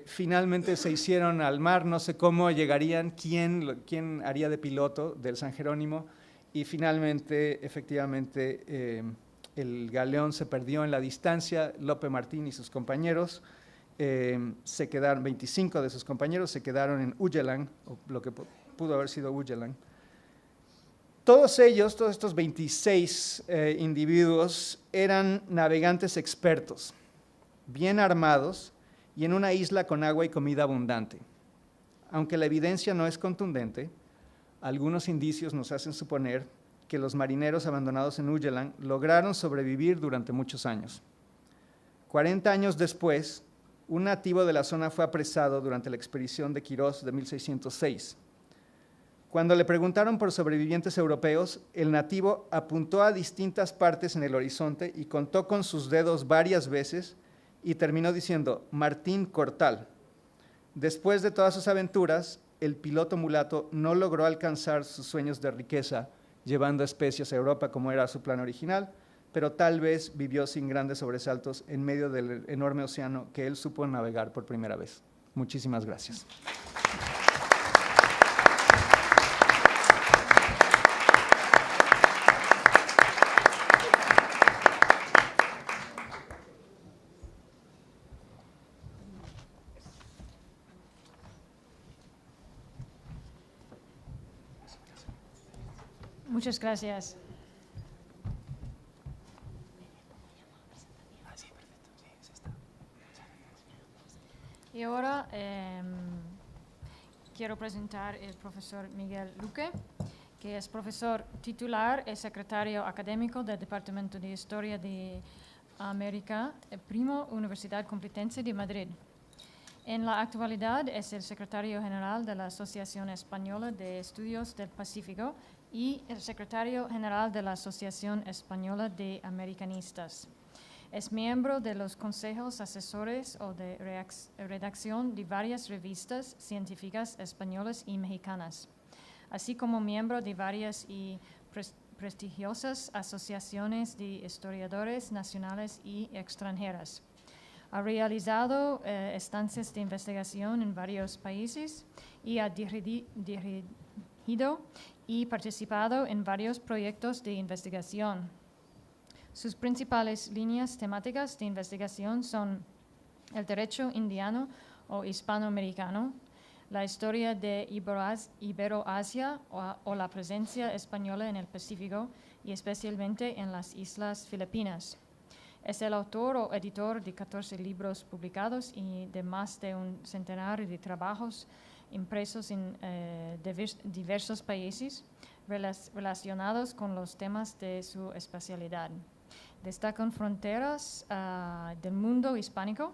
Speaker 2: finalmente se hicieron al mar, no sé cómo llegarían, quién haría de piloto del San Jerónimo, y finalmente, efectivamente, el galeón se perdió en la distancia. Lope Martín y sus compañeros se quedaron, 25 de sus compañeros se quedaron en Ugelang, o lo que pudo haber sido Ugelang. Todos ellos, todos estos 26 individuos eran navegantes expertos, bien armados y en una isla con agua y comida abundante. Aunque la evidencia no es contundente, algunos indicios nos hacen suponer que los marineros abandonados en Ugelang lograron sobrevivir durante muchos años. 40 años después, un nativo de la zona fue apresado durante la expedición de Quirós de 1606. Cuando le preguntaron por sobrevivientes europeos, el nativo apuntó a distintas partes en el horizonte y contó con sus dedos varias veces y terminó diciendo Martín Cortal. Después de todas sus aventuras, el piloto mulato no logró alcanzar sus sueños de riqueza llevando especias a Europa como era su plan original, pero tal vez vivió sin grandes sobresaltos en medio del enorme océano que él supo navegar por primera vez. Muchísimas gracias.
Speaker 1: Muchas gracias. Y ahora quiero presentar al profesor Miguel Luque, que es profesor titular y secretario académico del Departamento de Historia de América, Primo Universidad Complutense de Madrid. En la actualidad es el secretario general de la Asociación Española de Estudios del Pacífico y el secretario general de la Asociación Española de Americanistas. Es miembro de los consejos asesores o de redacción de varias revistas científicas españolas y mexicanas, así como miembro de varias y prestigiosas asociaciones de historiadores nacionales y extranjeras. Ha realizado estancias de investigación en varios países y ha dirigido y participado en varios proyectos de investigación. Sus principales líneas temáticas de investigación son el derecho indiano o hispanoamericano, la historia de Iberoasia o la presencia española en el Pacífico y especialmente en las Islas Filipinas. Es el autor o editor de 14 libros publicados y de más de un centenar de trabajos impresos en diversos países relacionados con los temas de su especialidad. Destacan fronteras del mundo hispánico,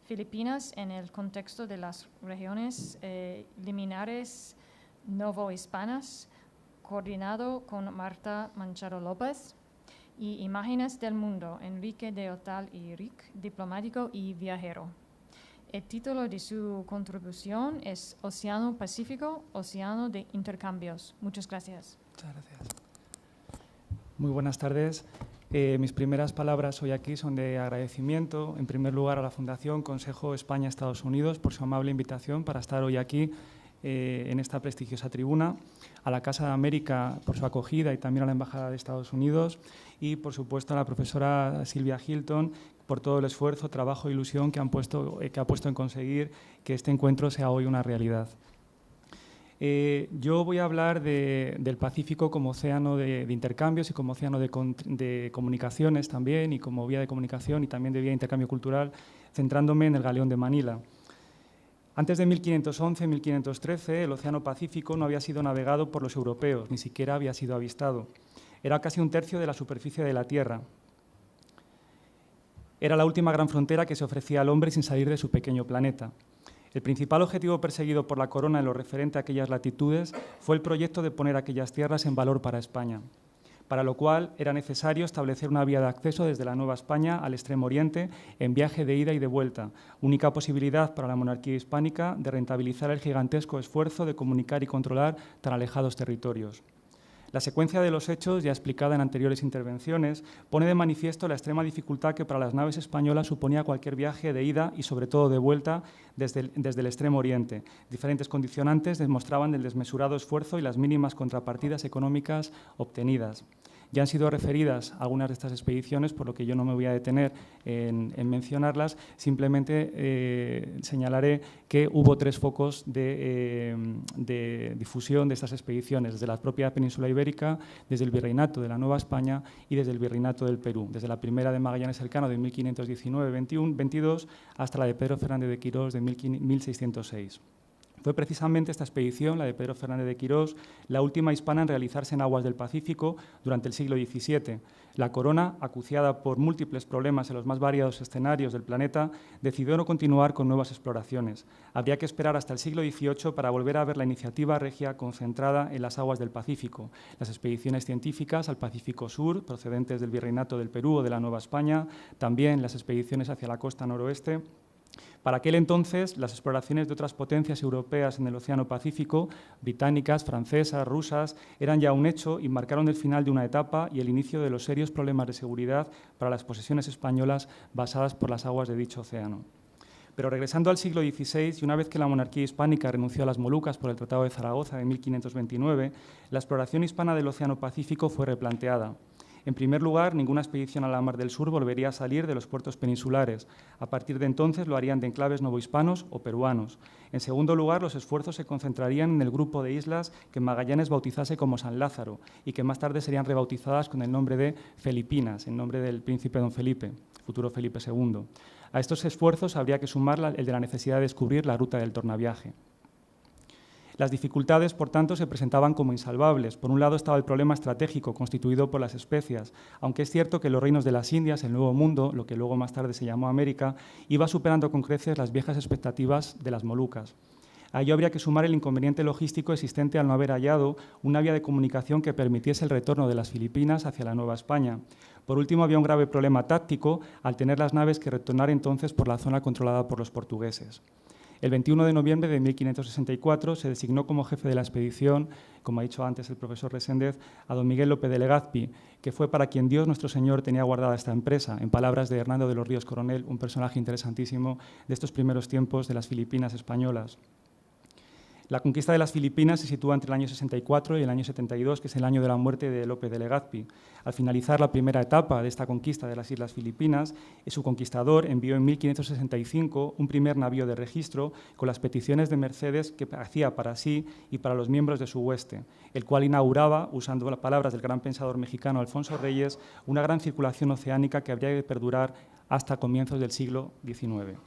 Speaker 1: Filipinas en el contexto de las regiones liminares novohispanas, coordinado con Marta Manchado López, y Imágenes del Mundo, Enrique de Otal y Rick, diplomático y viajero. El título de su contribución es Océano Pacífico, Océano de Intercambios. Muchas gracias.
Speaker 3: Muchas gracias. Muy buenas tardes. Mis primeras palabras hoy aquí son de agradecimiento, en primer lugar, a la Fundación Consejo España-Estados Unidos por su amable invitación para estar hoy aquí en esta prestigiosa tribuna, a la Casa de América por su acogida y también a la Embajada de Estados Unidos y, por supuesto, a la profesora Silvia Hilton por todo el esfuerzo, trabajo e ilusión que ha puesto en conseguir que este encuentro sea hoy una realidad. Yo voy a hablar del Pacífico como océano de intercambios y como océano de comunicaciones también, y como vía de comunicación y también de vía de intercambio cultural, centrándome en el Galeón de Manila. Antes de 1511-1513, el Océano Pacífico no había sido navegado por los europeos, ni siquiera había sido avistado. Era casi un tercio de la superficie de la Tierra. Era la última gran frontera que se ofrecía al hombre sin salir de su pequeño planeta. El principal objetivo perseguido por la corona en lo referente a aquellas latitudes fue el proyecto de poner aquellas tierras en valor para España, para lo cual era necesario establecer una vía de acceso desde la Nueva España al Extremo Oriente en viaje de ida y de vuelta, única posibilidad para la monarquía hispánica de rentabilizar el gigantesco esfuerzo de comunicar y controlar tan alejados territorios. La secuencia de los hechos, ya explicada en anteriores intervenciones, pone de manifiesto la extrema dificultad que para las naves españolas suponía cualquier viaje de ida y, sobre todo, de vuelta desde el Extremo Oriente. Diferentes condicionantes demostraban el desmesurado esfuerzo y las mínimas contrapartidas económicas obtenidas. Ya han sido referidas algunas de estas expediciones, por lo que yo no me voy a detener en mencionarlas. Simplemente señalaré que hubo 3 focos de difusión de estas expediciones, desde la propia península ibérica, desde el Virreinato de la Nueva España y desde el Virreinato del Perú, desde la primera de Magallanes Elcano de 1519-22 hasta la de Pedro Fernández de Quirós de 1606. Fue precisamente esta expedición, la de Pedro Fernández de Quirós, la última hispana en realizarse en aguas del Pacífico durante el siglo XVII. La corona, acuciada por múltiples problemas en los más variados escenarios del planeta, decidió no continuar con nuevas exploraciones. Habría que esperar hasta el siglo XVIII para volver a ver la iniciativa regia concentrada en las aguas del Pacífico. Las expediciones científicas al Pacífico Sur, procedentes del Virreinato del Perú o de la Nueva España, también las expediciones hacia la costa noroeste. Para aquel entonces, las exploraciones de otras potencias europeas en el Océano Pacífico, británicas, francesas, rusas, eran ya un hecho y marcaron el final de una etapa y el inicio de los serios problemas de seguridad para las posesiones españolas basadas por las aguas de dicho océano. Pero regresando al siglo XVI, y una vez que la monarquía hispánica renunció a las Molucas por el Tratado de Zaragoza de 1529, la exploración hispana del Océano Pacífico fue replanteada. En primer lugar, ninguna expedición a la Mar del Sur volvería a salir de los puertos peninsulares. A partir de entonces lo harían de enclaves novohispanos o peruanos. En segundo lugar, los esfuerzos se concentrarían en el grupo de islas que Magallanes bautizase como San Lázaro y que más tarde serían rebautizadas con el nombre de Felipinas, en nombre del príncipe don Felipe, futuro Felipe II. A estos esfuerzos habría que sumar el de la necesidad de descubrir la ruta del tornaviaje. Las dificultades, por tanto, se presentaban como insalvables. Por un lado estaba el problema estratégico constituido por las especias, aunque es cierto que los reinos de las Indias, el Nuevo Mundo, lo que luego más tarde se llamó América, iba superando con creces las viejas expectativas de las Molucas. A ello habría que sumar el inconveniente logístico existente al no haber hallado una vía de comunicación que permitiese el retorno de las Filipinas hacia la Nueva España. Por último, había un grave problema táctico al tener las naves que retornar entonces por la zona controlada por los portugueses. El 21 de noviembre de 1564 se designó como jefe de la expedición, como ha dicho antes el profesor Reséndez, a don Miguel López de Legazpi, que fue para quien Dios nuestro Señor tenía guardada esta empresa, en palabras de Hernando de los Ríos Coronel, un personaje interesantísimo de estos primeros tiempos de las Filipinas españolas. La conquista de las Filipinas se sitúa entre el año 64 y el año 72, que es el año de la muerte de López de Legazpi. Al finalizar la primera etapa de esta conquista de las Islas Filipinas, su conquistador envió en 1565 un primer navío de registro con las peticiones de mercedes que hacía para sí y para los miembros de su hueste, el cual inauguraba, usando las palabras del gran pensador mexicano Alfonso Reyes, una gran circulación oceánica que habría de perdurar hasta comienzos del siglo XIX.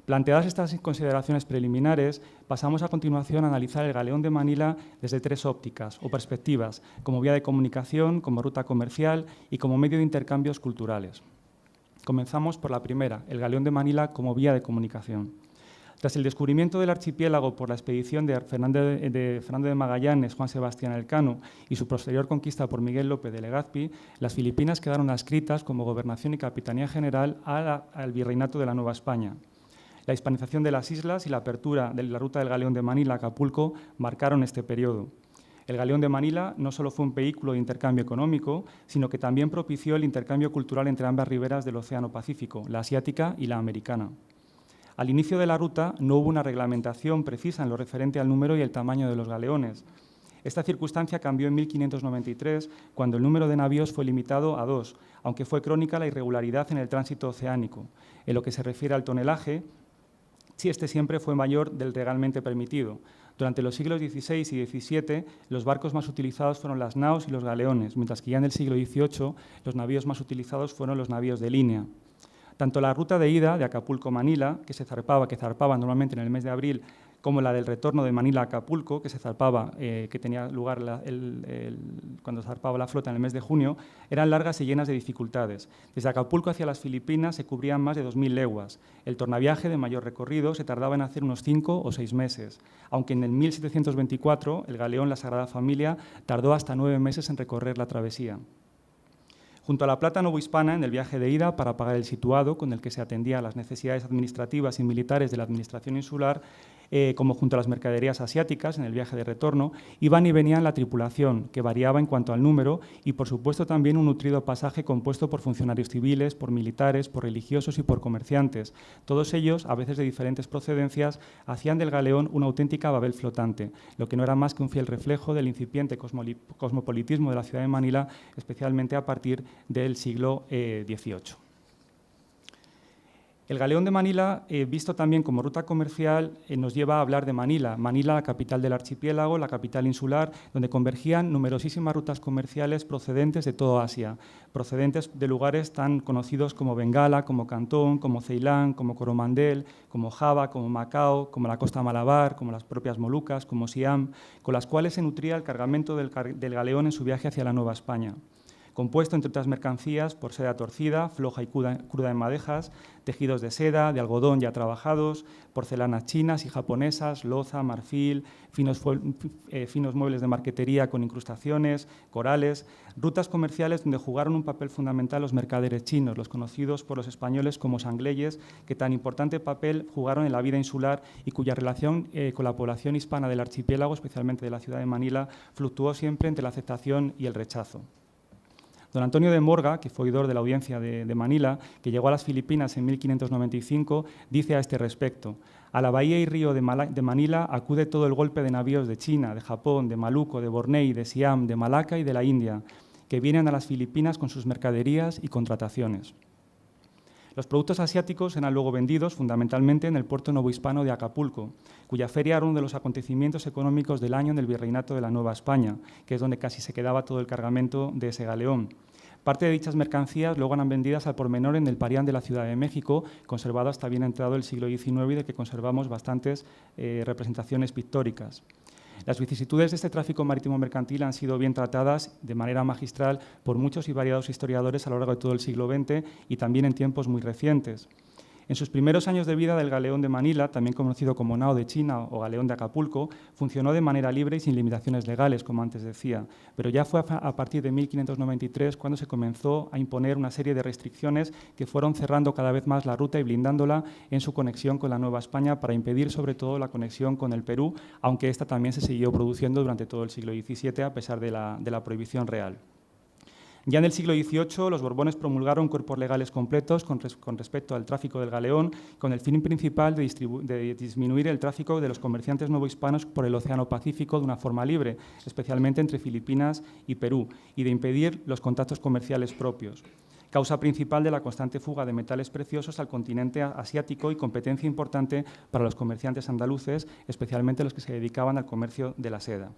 Speaker 3: Planteadas estas consideraciones preliminares, pasamos a continuación a analizar el galeón de Manila desde tres ópticas o perspectivas, como vía de comunicación, como ruta comercial y como medio de intercambios culturales. Comenzamos por la primera, el galeón de Manila como vía de comunicación. Tras el descubrimiento del archipiélago por la expedición de Fernando de Magallanes, Juan Sebastián Elcano y su posterior conquista por Miguel López de Legazpi, las Filipinas quedaron adscritas como gobernación y capitanía general al virreinato de la Nueva España. La hispanización de las islas y la apertura de la ruta del galeón de Manila a Acapulco marcaron este periodo. El galeón de Manila no solo fue un vehículo de intercambio económico, sino que también propició el intercambio cultural entre ambas riberas del Océano Pacífico, la asiática y la americana. Al inicio de la ruta no hubo una reglamentación precisa en lo referente al número y el tamaño de los galeones. Esta circunstancia cambió en 1593, cuando el número de navíos fue limitado a 2, aunque fue crónica la irregularidad en el tránsito oceánico. En lo que se refiere al tonelaje, si este siempre fue mayor del legalmente permitido. Durante los siglos XVI y XVII, los barcos más utilizados fueron las naos y los galeones, mientras que ya en el siglo XVIII los navíos más utilizados fueron los navíos de línea. Tanto la ruta de ida de Acapulco-Manila, que zarpaba normalmente en el mes de abril, como la del retorno de Manila a Acapulco, que que tenía lugar cuando zarpaba la flota en el mes de junio, eran largas y llenas de dificultades. Desde Acapulco hacia las Filipinas se cubrían más de 2.000 leguas. El tornaviaje de mayor recorrido se tardaba en hacer unos 5 o 6 meses, aunque en el 1724 el galeón La Sagrada Familia tardó hasta 9 meses en recorrer la travesía. Junto a la plata novohispana, en el viaje de ida, para pagar el situado, con el que se atendía a las necesidades administrativas y militares de la administración insular, como junto a las mercaderías asiáticas, en el viaje de retorno, iban y venían la tripulación, que variaba en cuanto al número, y por supuesto también un nutrido pasaje compuesto por funcionarios civiles, por militares, por religiosos y por comerciantes. Todos ellos, a veces de diferentes procedencias, hacían del galeón una auténtica Babel flotante, lo que no era más que un fiel reflejo del incipiente cosmopolitismo de la ciudad de Manila, especialmente a partir del siglo XVIII. El galeón de Manila, visto también como ruta comercial, nos lleva a hablar de Manila. Manila, la capital del archipiélago, la capital insular, donde convergían numerosísimas rutas comerciales procedentes de toda Asia, procedentes de lugares tan conocidos como Bengala, como Cantón, como Ceilán, como Coromandel, como Java, como Macao, como la costa Malabar, como las propias Molucas, como Siam, con las cuales se nutría el cargamento del galeón en su viaje hacia la Nueva España. Compuesto, entre otras mercancías, por seda torcida, floja y cruda en madejas, tejidos de seda, de algodón ya trabajados, porcelanas chinas y japonesas, loza, marfil, finos muebles de marquetería con incrustaciones, corales, rutas comerciales donde jugaron un papel fundamental los mercaderes chinos, los conocidos por los españoles como sangleyes, que tan importante papel jugaron en la vida insular y cuya relación con la población hispana del archipiélago, especialmente de la ciudad de Manila, fluctuó siempre entre la aceptación y el rechazo. Don Antonio de Morga, que fue oidor de la audiencia de Manila, que llegó a las Filipinas en 1595, dice a este respecto: a la bahía y río de Manila acude todo el golpe de navíos de China, de Japón, de Maluco, de Borneo, de Siam, de Malaca y de la India, que vienen a las Filipinas con sus mercaderías y contrataciones. Los productos asiáticos eran luego vendidos fundamentalmente en el puerto novohispano de Acapulco, cuya feria era uno de los acontecimientos económicos del año en el Virreinato de la Nueva España, que es donde casi se quedaba todo el cargamento de ese galeón. Parte de dichas mercancías luego eran vendidas al por menor en el Parián de la Ciudad de México, conservado hasta bien entrado el siglo XIX y de que conservamos bastantes representaciones pictóricas. Las vicisitudes de este tráfico marítimo mercantil han sido bien tratadas de manera magistral por muchos y variados historiadores a lo largo de todo el siglo XX y también en tiempos muy recientes. En sus primeros años de vida del galeón de Manila, también conocido como nao de China o galeón de Acapulco, funcionó de manera libre y sin limitaciones legales, como antes decía, pero ya fue a partir de 1593 cuando se comenzó a imponer una serie de restricciones que fueron cerrando cada vez más la ruta y blindándola en su conexión con la Nueva España para impedir sobre todo la conexión con el Perú, aunque esta también se siguió produciendo durante todo el siglo XVII a pesar de la prohibición real. Ya en el siglo XVIII, los Borbones promulgaron cuerpos legales completos con respecto al tráfico del galeón, con el fin principal de disminuir el tráfico de los comerciantes novohispanos por el Océano Pacífico de una forma libre, especialmente entre Filipinas y Perú, y de impedir los contactos comerciales propios. Causa principal de la constante fuga de metales preciosos al continente asiático y competencia importante para los comerciantes andaluces, especialmente los que se dedicaban al comercio de la seda.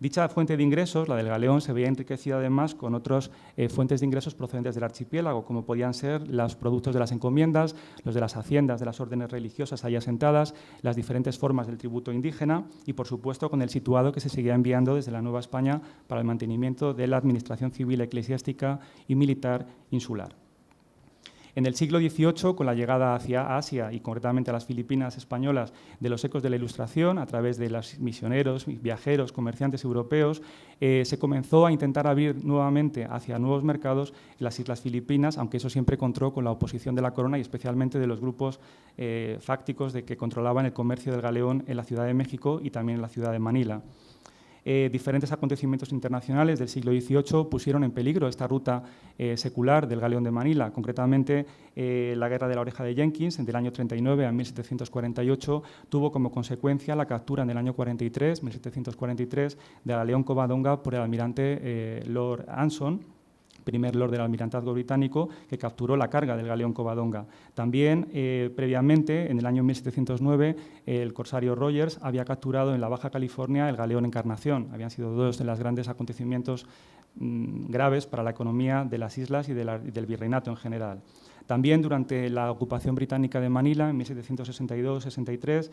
Speaker 3: Dicha fuente de ingresos, la del galeón, se veía enriquecida además con otras fuentes de ingresos procedentes del archipiélago, como podían ser los productos de las encomiendas, los de las haciendas de las órdenes religiosas allí asentadas, las diferentes formas del tributo indígena y, por supuesto, con el situado que se seguía enviando desde la Nueva España para el mantenimiento de la administración civil, eclesiástica y militar insular. En el siglo XVIII, con la llegada hacia Asia y concretamente a las Filipinas españolas de los ecos de la Ilustración, a través de los misioneros, viajeros, comerciantes europeos, se comenzó a intentar abrir nuevamente hacia nuevos mercados las islas Filipinas, aunque eso siempre contó con la oposición de la corona y especialmente de los grupos fácticos de que controlaban el comercio del galeón en la Ciudad de México y también en la ciudad de Manila. Diferentes acontecimientos internacionales del siglo XVIII pusieron en peligro esta ruta secular del galeón de Manila. Concretamente, la Guerra de la Oreja de Jenkins, del año 39 a 1748, tuvo como consecuencia la captura en el año 1743, del galeón Covadonga por el almirante Lord Anson, primer lord del almirantazgo británico, que capturó la carga del galeón Covadonga. También, previamente, en el año 1709, el corsario Rogers había capturado en la Baja California el galeón Encarnación. Habían sido dos de los grandes acontecimientos graves para la economía de las islas y del virreinato en general. También durante la ocupación británica de Manila, en 1762-63,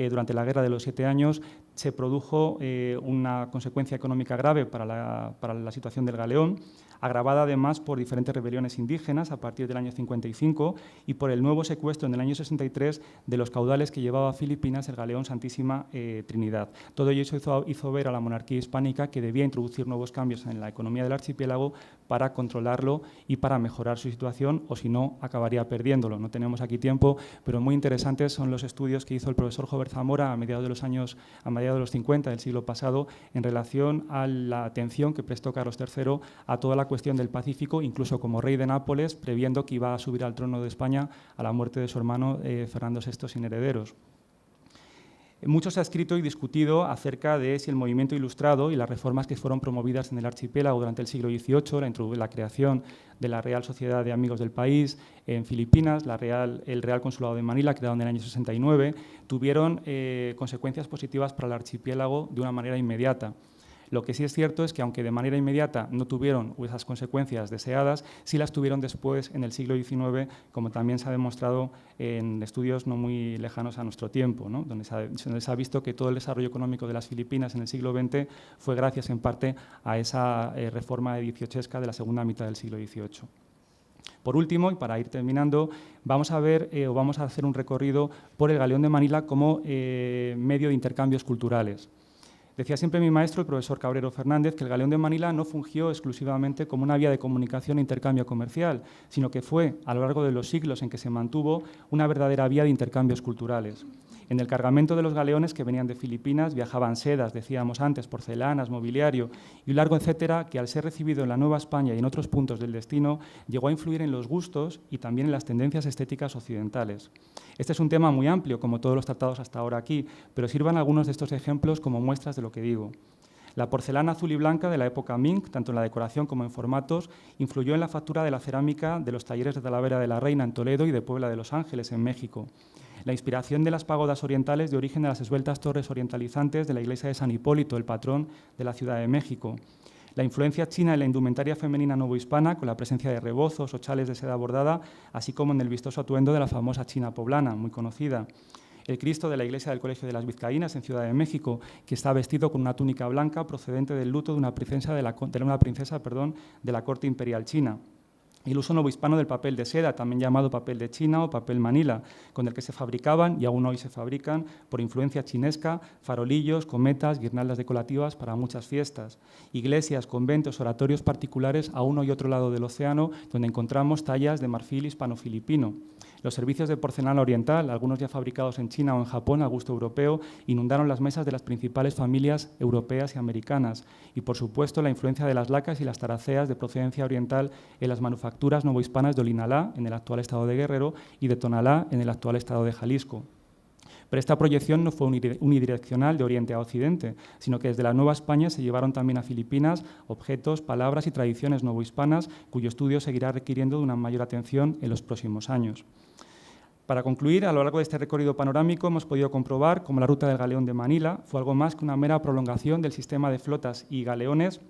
Speaker 3: durante la Guerra de los 7 años, se produjo una consecuencia económica grave para la situación del galeón, agravada además por diferentes rebeliones indígenas a partir del año 55 y por el nuevo secuestro en el año 63 de los caudales que llevaba a Filipinas el galeón Santísima Trinidad. Todo ello hizo ver a la monarquía hispánica que debía introducir nuevos cambios en la economía del archipiélago para controlarlo y para mejorar su situación, o si no, acabaría perdiéndolo. No tenemos aquí tiempo, pero muy interesantes son los estudios que hizo el profesor Jover Zamora a mediados de los 50 del siglo pasado en relación a la atención que prestó Carlos III a toda la cuestión del Pacífico, incluso como rey de Nápoles, previendo que iba a subir al trono de España a la muerte de su hermano Fernando VI sin herederos. Mucho se ha escrito y discutido acerca de si el movimiento ilustrado y las reformas que fueron promovidas en el archipiélago durante el siglo XVIII, la creación de la Real Sociedad de Amigos del País en Filipinas, el Real Consulado de Manila, creado en el año 69, tuvieron consecuencias positivas para el archipiélago de una manera inmediata. Lo que sí es cierto es que, aunque de manera inmediata no tuvieron esas consecuencias deseadas, sí las tuvieron después en el siglo XIX, como también se ha demostrado en estudios no muy lejanos a nuestro tiempo, ¿no? donde se ha visto que todo el desarrollo económico de las Filipinas en el siglo XX fue gracias en parte a esa reforma dieciochesca de la segunda mitad del siglo XVIII. Por último, y para ir terminando, vamos a hacer un recorrido por el galeón de Manila como medio de intercambios culturales. Decía siempre mi maestro, el profesor Cabrero Fernández, que el galeón de Manila no fungió exclusivamente como una vía de comunicación e intercambio comercial, sino que fue, a lo largo de los siglos en que se mantuvo, una verdadera vía de intercambios culturales. En el cargamento de los galeones que venían de Filipinas viajaban sedas, decíamos antes, porcelanas, mobiliario y un largo etcétera que, al ser recibido en la Nueva España y en otros puntos del destino, llegó a influir en los gustos y también en las tendencias estéticas occidentales. Este es un tema muy amplio, como todos los tratados hasta ahora aquí, pero sirvan algunos de estos ejemplos como muestras de lo que digo. La porcelana azul y blanca de la época Ming, tanto en la decoración como en formatos, influyó en la factura de la cerámica de los talleres de Talavera de la Reina en Toledo y de Puebla de Los Ángeles en México. La inspiración de las pagodas orientales de origen de las esbeltas torres orientalizantes de la iglesia de San Hipólito, el patrón de la Ciudad de México. La influencia china en la indumentaria femenina novohispana, con la presencia de rebozos o chales de seda bordada, así como en el vistoso atuendo de la famosa China poblana, muy conocida. El Cristo de la iglesia del Colegio de las Vizcaínas en Ciudad de México, que está vestido con una túnica blanca procedente del luto de una princesa de la corte imperial china. El uso novohispano del papel de seda, también llamado papel de China o papel manila, con el que se fabricaban, y aún hoy se fabrican, por influencia chinesca, farolillos, cometas, guirnaldas decorativas para muchas fiestas. Iglesias, conventos, oratorios particulares a uno y otro lado del océano, donde encontramos tallas de marfil hispano-filipino. Los servicios de porcelana oriental, algunos ya fabricados en China o en Japón a gusto europeo, inundaron las mesas de las principales familias europeas y americanas. Y, por supuesto, la influencia de las lacas y las taraceas de procedencia oriental en las manufacturas novohispanas de Olinalá, en el actual estado de Guerrero, y de Tonalá, en el actual estado de Jalisco. Pero esta proyección no fue unidireccional de Oriente a Occidente, sino que desde la Nueva España se llevaron también a Filipinas objetos, palabras y tradiciones novohispanas, cuyo estudio seguirá requiriendo de una mayor atención en los próximos años. Para concluir, a lo largo de este recorrido panorámico hemos podido comprobar cómo la ruta del galeón de Manila fue algo más que una mera prolongación del sistema de flotas y galeones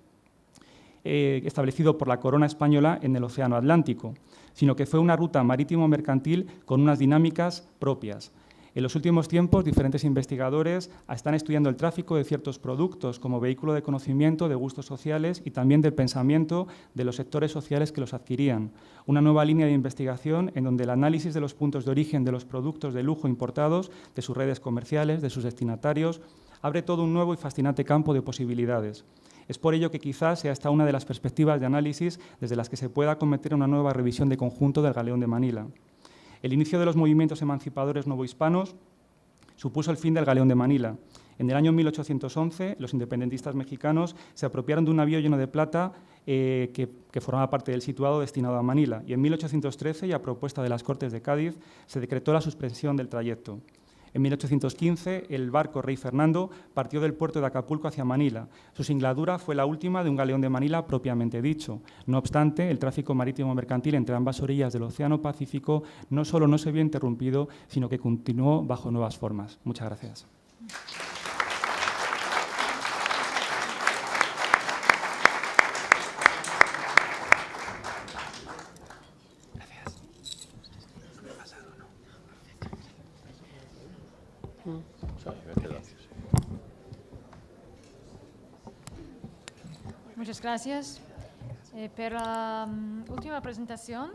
Speaker 3: establecido por la corona española en el Océano Atlántico, sino que fue una ruta marítimo-mercantil con unas dinámicas propias. En los últimos tiempos, diferentes investigadores están estudiando el tráfico de ciertos productos como vehículo de conocimiento, de gustos sociales y también del pensamiento de los sectores sociales que los adquirían. Una nueva línea de investigación en donde el análisis de los puntos de origen de los productos de lujo importados, de sus redes comerciales, de sus destinatarios, abre todo un nuevo y fascinante campo de posibilidades. Es por ello que quizás sea esta una de las perspectivas de análisis desde las que se pueda acometer una nueva revisión de conjunto del Galeón de Manila. El inicio de los movimientos emancipadores novohispanos supuso el fin del Galeón de Manila. En el año 1811, los independentistas mexicanos se apropiaron de un navío lleno de plata que formaba parte del situado destinado a Manila, y en 1813, y a propuesta de las Cortes de Cádiz, se decretó la suspensión del trayecto. En 1815, el barco Rey Fernando partió del puerto de Acapulco hacia Manila. Su singladura fue la última de un galeón de Manila propiamente dicho. No obstante, el tráfico marítimo mercantil entre ambas orillas del Océano Pacífico no solo no se vio interrumpido, sino que continuó bajo nuevas formas. Muchas gracias.
Speaker 1: Muchas gracias. Para la última presentación,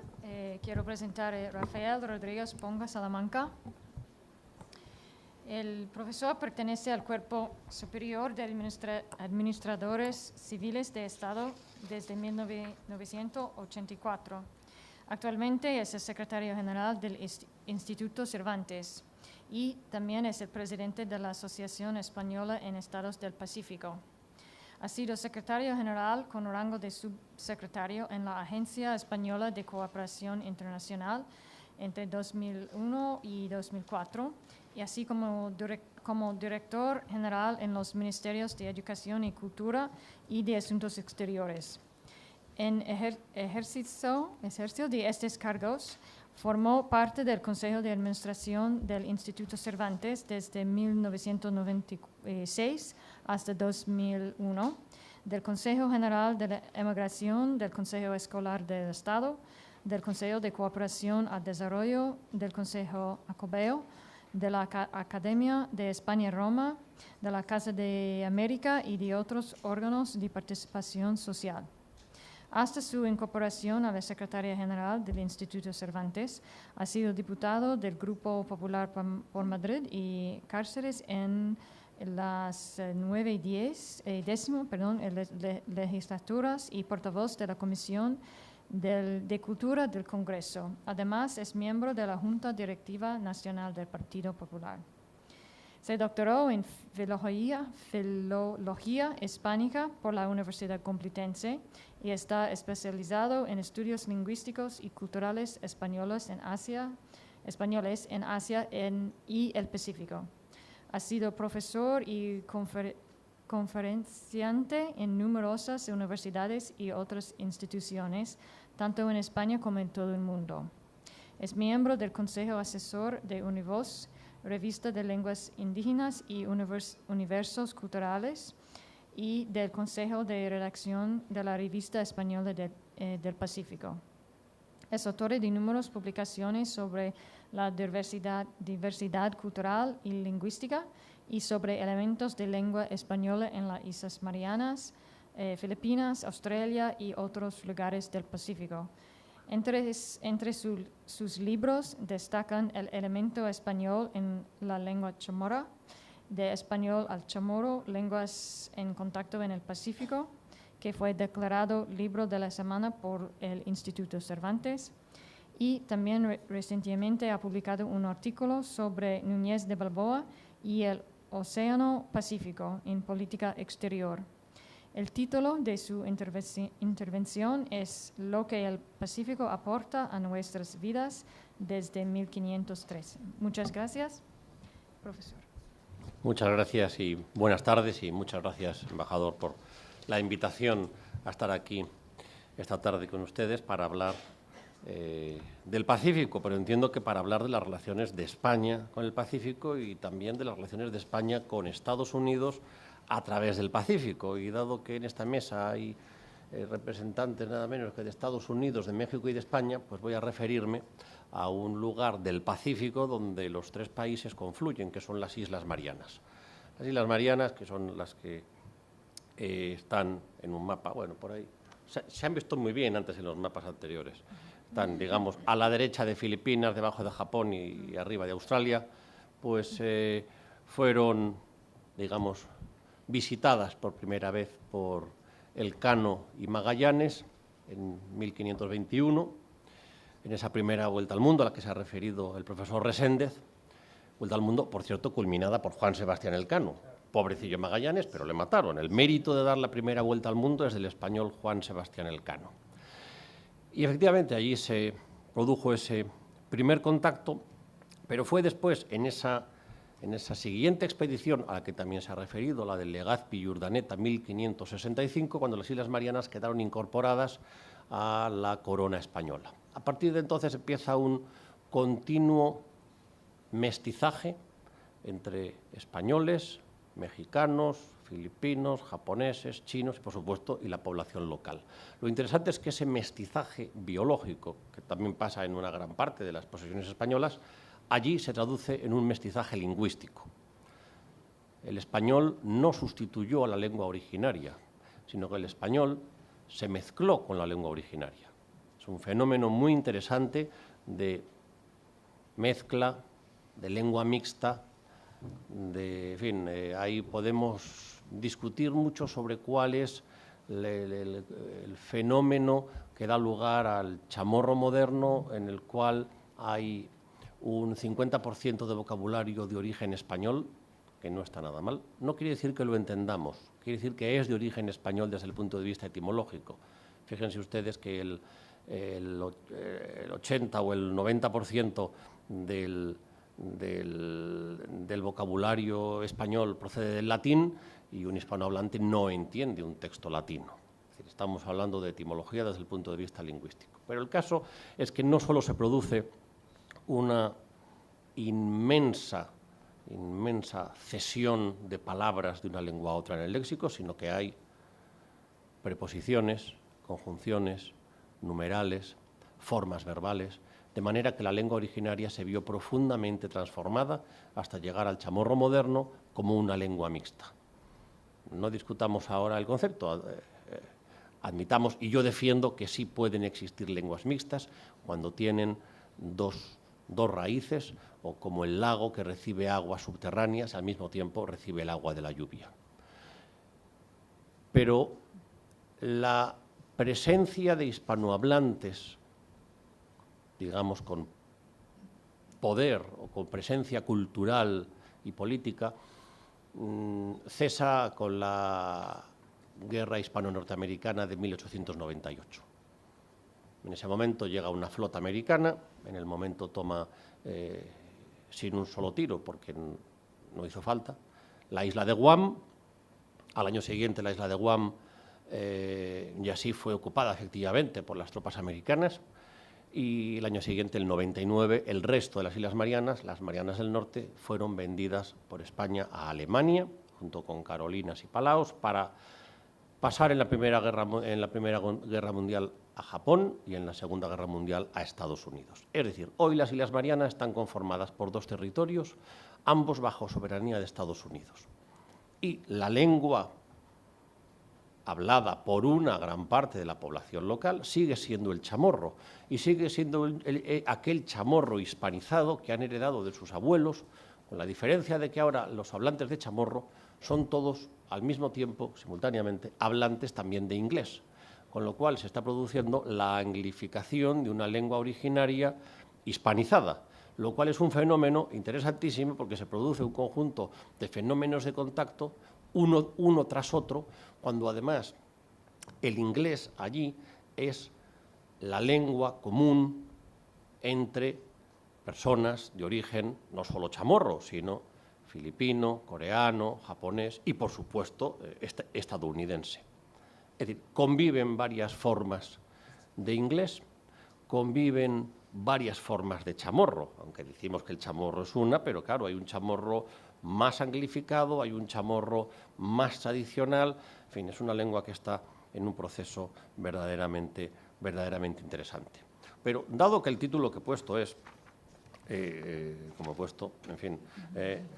Speaker 1: quiero presentar a Rafael Rodríguez Ponga Salamanca. El profesor pertenece al Cuerpo Superior de Administradores Civiles de Estado desde 1984. Actualmente es el secretario general del Instituto Cervantes y también es el presidente de la Asociación Española en Estados del Pacífico. Ha sido secretario general con rango de subsecretario en la Agencia Española de Cooperación Internacional entre 2001 y 2004, y así como director general en los Ministerios de Educación y Cultura y de Asuntos Exteriores. En ejercicio de estos cargos, formó parte del Consejo de Administración del Instituto Cervantes desde 1996 hasta 2001, del Consejo General de la Emigración, del Consejo Escolar del Estado, del Consejo de Cooperación al Desarrollo, del Consejo Acobeo, de la Academia de España-Roma, de la Casa de América y de otros órganos de participación social. Hasta su incorporación a la Secretaría General del Instituto Cervantes, ha sido diputado del Grupo Popular por Madrid y Cáceres en las 9 y 10 legislaturas y portavoz de la Comisión de Cultura del Congreso. Además, es miembro de la Junta Directiva Nacional del Partido Popular. Se doctoró en Filología Hispánica por la Universidad Complutense y está especializado en estudios lingüísticos y culturales españoles en Asia y el Pacífico. Ha sido profesor y conferenciante en numerosas universidades y otras instituciones, tanto en España como en todo el mundo. Es miembro del Consejo Asesor de Univoz, Revista de Lenguas Indígenas y Universos Culturales, y del Consejo de Redacción de la Revista Española del Pacífico. Es autor de numerosas publicaciones sobre la diversidad cultural y lingüística y sobre elementos de lengua española en las Islas Marianas, Filipinas, Australia y otros lugares del Pacífico. Entre sus libros destacan El elemento español en la lengua chamorra, De español al chamorro, lenguas en contacto en el Pacífico, que fue declarado Libro de la Semana por el Instituto Cervantes, y también recientemente ha publicado un artículo sobre Núñez de Balboa y el Océano Pacífico en política exterior. El título de su intervención es Lo que el Pacífico aporta a nuestras vidas desde 1513. Muchas gracias, profesor.
Speaker 4: Muchas gracias y buenas tardes, y muchas gracias, embajador, por la invitación a estar aquí esta tarde con ustedes para hablar del Pacífico, pero entiendo que para hablar de las relaciones de España con el Pacífico y también de las relaciones de España con Estados Unidos a través del Pacífico. Y dado que en esta mesa hay representantes nada menos que de Estados Unidos, de México y de España, pues voy a referirme a un lugar del Pacífico donde los tres países confluyen, que son las Islas Marianas. Las Islas Marianas, que son las que están en un mapa, bueno, por ahí, se han visto muy bien antes en los mapas anteriores. Están, digamos, a la derecha de Filipinas, debajo de Japón y arriba de Australia, pues fueron, digamos, visitadas por primera vez por Elcano y Magallanes en 1521, en esa primera vuelta al mundo a la que se ha referido el profesor Reséndez, vuelta al mundo, por cierto, culminada por Juan Sebastián Elcano. Pobrecillo Magallanes, pero le mataron. El mérito de dar la primera vuelta al mundo es del español Juan Sebastián Elcano. Y efectivamente allí se produjo ese primer contacto, pero fue después, en esa siguiente expedición, a la que también se ha referido, la de Legazpi y Urdaneta, 1565, cuando las Islas Marianas quedaron incorporadas a la corona española. A partir de entonces empieza un continuo mestizaje entre españoles, mexicanos, filipinos, japoneses, chinos y, por supuesto, y la población local. Lo interesante es que ese mestizaje biológico, que también pasa en una gran parte de las posesiones españolas, allí se traduce en un mestizaje lingüístico. El español no sustituyó a la lengua originaria, sino que el español se mezcló con la lengua originaria. Es un fenómeno muy interesante de mezcla, de lengua mixta, en fin, ahí podemos discutir mucho sobre cuál es el fenómeno que da lugar al chamorro moderno, en el cual hay un 50% de vocabulario de origen español, que no está nada mal. No quiere decir que lo entendamos, quiere decir que es de origen español desde el punto de vista etimológico. Fíjense ustedes que el 80 o el 90% del vocabulario español procede del latín, y un hispanohablante no entiende un texto latino. Es decir, estamos hablando de etimología desde el punto de vista lingüístico. Pero el caso es que no solo se produce una inmensa cesión de palabras de una lengua a otra en el léxico, sino que hay preposiciones, conjunciones, numerales, formas verbales, de manera que la lengua originaria se vio profundamente transformada hasta llegar al chamorro moderno como una lengua mixta. No discutamos ahora el concepto, admitamos, y yo defiendo que sí pueden existir lenguas mixtas cuando tienen dos raíces, o como el lago que recibe aguas subterráneas, al mismo tiempo recibe el agua de la lluvia. Pero la presencia de hispanohablantes, digamos, con poder o con presencia cultural y política, cesa con la guerra hispano-norteamericana de 1898. En ese momento llega una flota americana, en el momento toma, sin un solo tiro, porque no hizo falta, la isla de Guam, Al año siguiente la isla de Guam ya sí fue ocupada efectivamente por las tropas americanas, y el año siguiente, el 99, el resto de las Islas Marianas, las Marianas del Norte, fueron vendidas por España a Alemania, junto con Carolinas y Palaos, para pasar en la Primera Guerra Mundial a Japón y en la Segunda Guerra Mundial a Estados Unidos. Es decir, hoy las Islas Marianas están conformadas por 2 territorios, ambos bajo soberanía de Estados Unidos. Y la lengua hablada por una gran parte de la población local sigue siendo el chamorro, y sigue siendo aquel chamorro hispanizado que han heredado de sus abuelos, con la diferencia de que ahora los hablantes de chamorro son todos, al mismo tiempo, simultáneamente, hablantes también de inglés, con lo cual se está produciendo la anglificación de una lengua originaria hispanizada, lo cual es un fenómeno interesantísimo porque se produce un conjunto de fenómenos de contacto uno tras otro, cuando además el inglés allí es la lengua común entre personas de origen no solo chamorro, sino filipino, coreano, japonés y, por supuesto, estadounidense. Es decir, conviven varias formas de inglés, conviven varias formas de chamorro, aunque decimos que el chamorro es una, pero claro, hay un chamorro más anglificado, hay un chamorro más tradicional, en fin, es una lengua que está en un proceso verdaderamente interesante. Pero dado que el título que he puesto es, como he puesto, en fin,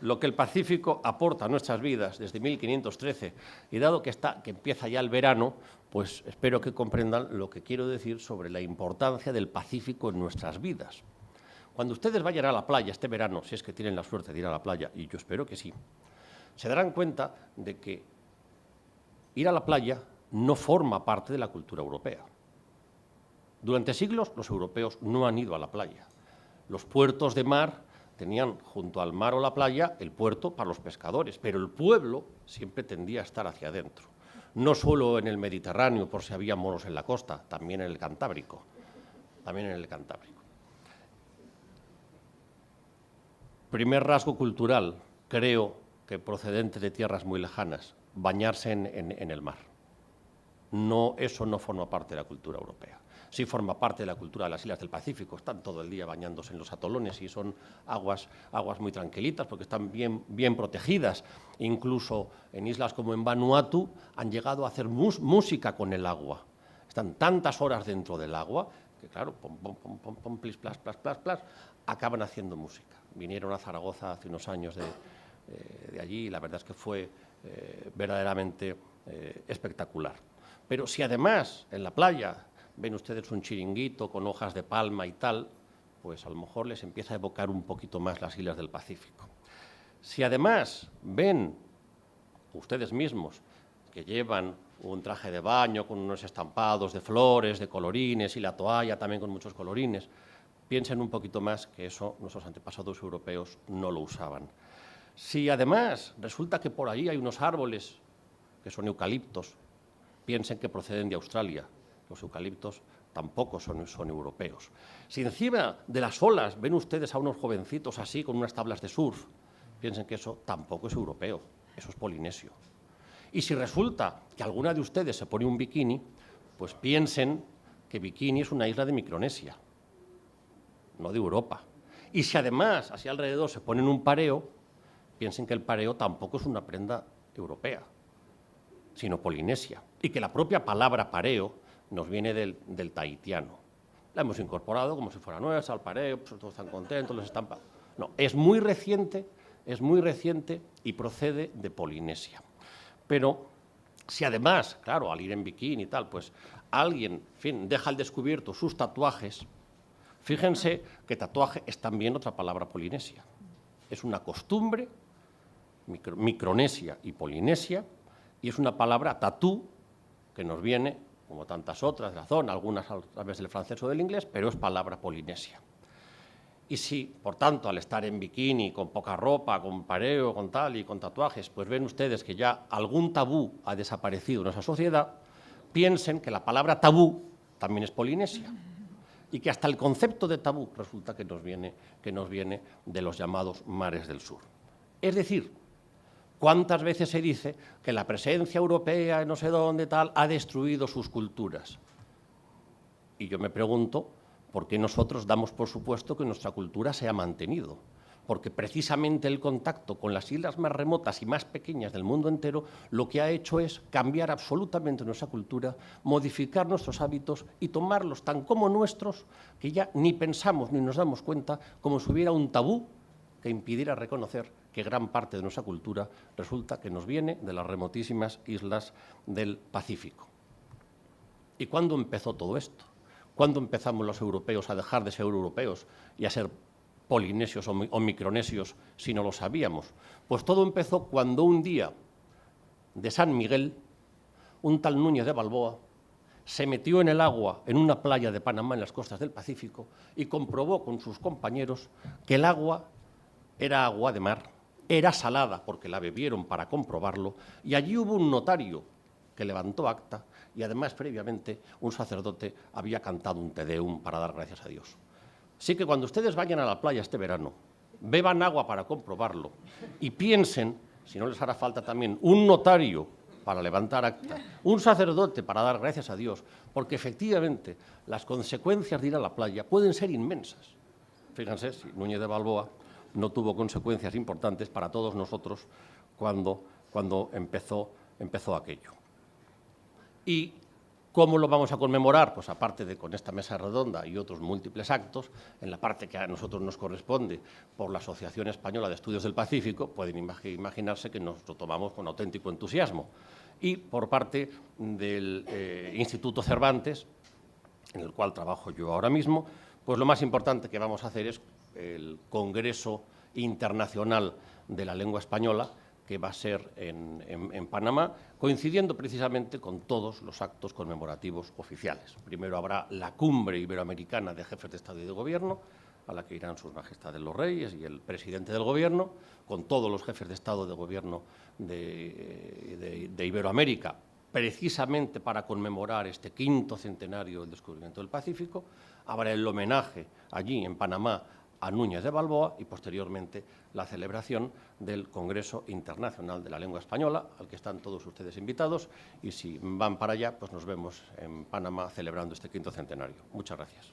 Speaker 4: lo que el Pacífico aporta a nuestras vidas desde 1513, y dado que empieza ya el verano, pues espero que comprendan lo que quiero decir sobre la importancia del Pacífico en nuestras vidas. Cuando ustedes vayan a la playa este verano, si es que tienen la suerte de ir a la playa, y yo espero que sí, se darán cuenta de que ir a la playa no forma parte de la cultura europea. Durante siglos los europeos no han ido a la playa. Los puertos de mar tenían junto al mar o la playa el puerto para los pescadores, pero el pueblo siempre tendía a estar hacia adentro. No solo en el Mediterráneo, por si había moros en la costa, también en el Cantábrico. Primer rasgo cultural, creo que procedente de tierras muy lejanas, bañarse en el mar. No, eso no forma parte de la cultura europea. Sí forma parte de la cultura de las islas del Pacífico, están todo el día bañándose en los atolones y son aguas muy tranquilitas porque están bien protegidas. Incluso en islas como en Vanuatu han llegado a hacer música con el agua. Están tantas horas dentro del agua que, claro, pom, plis, plas, acaban haciendo música. Vinieron a Zaragoza hace unos años de allí y la verdad es que fue verdaderamente espectacular. Pero si además en la playa ven ustedes un chiringuito con hojas de palma y tal, pues a lo mejor les empieza a evocar un poquito más las islas del Pacífico. Si además ven ustedes mismos que llevan un traje de baño con unos estampados de flores, de colorines y la toalla también con muchos colorines, piensen un poquito más que eso nuestros antepasados europeos no lo usaban. Si además resulta que por allí hay unos árboles que son eucaliptos, piensen que proceden de Australia. Los eucaliptos tampoco son europeos. Si encima de las olas ven ustedes a unos jovencitos así con unas tablas de surf, piensen que eso tampoco es europeo, eso es polinesio. Y si resulta que alguna de ustedes se pone un bikini, pues piensen que Bikini es una isla de Micronesia, no de Europa. Y si además, así alrededor, se ponen un pareo, piensen que el pareo tampoco es una prenda europea, sino polinesia. Y que la propia palabra pareo nos viene del tahitiano. La hemos incorporado como si fuera nuestra, al pareo, pues todos están contentos, les están... No, es muy reciente y procede de Polinesia. Pero si además, claro, al ir en bikini y tal, pues alguien, en fin, deja al descubierto sus tatuajes, fíjense que tatuaje es también otra palabra polinesia. Es una costumbre, micronesia y polinesia, y es una palabra tatú que nos viene, como tantas otras de la zona, algunas a través del francés o del inglés, pero es palabra polinesia. Y si, por tanto, al estar en bikini, con poca ropa, con pareo, con tal y con tatuajes, pues ven ustedes que ya algún tabú ha desaparecido en nuestra sociedad, piensen que la palabra tabú también es polinesia y que hasta el concepto de tabú resulta que nos viene de los llamados mares del sur. Es decir, ¿Cuántas veces se dice que la presencia europea en no sé dónde tal ha destruido sus culturas? Y yo me pregunto por qué nosotros damos por supuesto que nuestra cultura se ha mantenido. Porque precisamente el contacto con las islas más remotas y más pequeñas del mundo entero lo que ha hecho es cambiar absolutamente nuestra cultura, modificar nuestros hábitos y tomarlos tan como nuestros que ya ni pensamos ni nos damos cuenta, como si hubiera un tabú que impidiera reconocer que gran parte de nuestra cultura resulta que nos viene de las remotísimas islas del Pacífico. ¿Y cuándo empezó todo esto? ¿Cuándo empezamos los europeos a dejar de ser europeos y a ser polinesios o micronesios si no lo sabíamos? Pues todo empezó cuando un día de San Miguel, un tal Núñez de Balboa se metió en el agua en una playa de Panamá en las costas del Pacífico y comprobó con sus compañeros que el agua era agua de mar, era salada porque la bebieron para comprobarlo, y allí hubo un notario que levantó acta y además previamente un sacerdote había cantado un Te Deum para dar gracias a Dios. Así que cuando ustedes vayan a la playa este verano, beban agua para comprobarlo y piensen, si no les hará falta también, un notario para levantar acta, un sacerdote para dar gracias a Dios, porque efectivamente las consecuencias de ir a la playa pueden ser inmensas. Fíjense, si Núñez de Balboa no tuvo consecuencias importantes para todos nosotros cuando empezó aquello. ¿Y cómo lo vamos a conmemorar? Pues aparte de con esta mesa redonda y otros múltiples actos, en la parte que a nosotros nos corresponde por la Asociación Española de Estudios del Pacífico, pueden imaginarse que nos lo tomamos con auténtico entusiasmo. Y por parte del Instituto Cervantes, en el cual trabajo yo ahora mismo, pues lo más importante que vamos a hacer es el Congreso Internacional de la Lengua Española, que va a ser en Panamá, coincidiendo precisamente con todos los actos conmemorativos oficiales. Primero habrá la Cumbre Iberoamericana de Jefes de Estado y de Gobierno, a la que irán sus majestades los reyes y el presidente del Gobierno, con todos los jefes de Estado y de Gobierno de Iberoamérica, precisamente para conmemorar este 5º centenario del descubrimiento del Pacífico. Habrá el homenaje allí en Panamá a Núñez de Balboa y posteriormente la celebración del Congreso Internacional de la Lengua Española, al que están todos ustedes invitados, y si van para allá, pues nos vemos en Panamá celebrando este 5º centenario. Muchas gracias.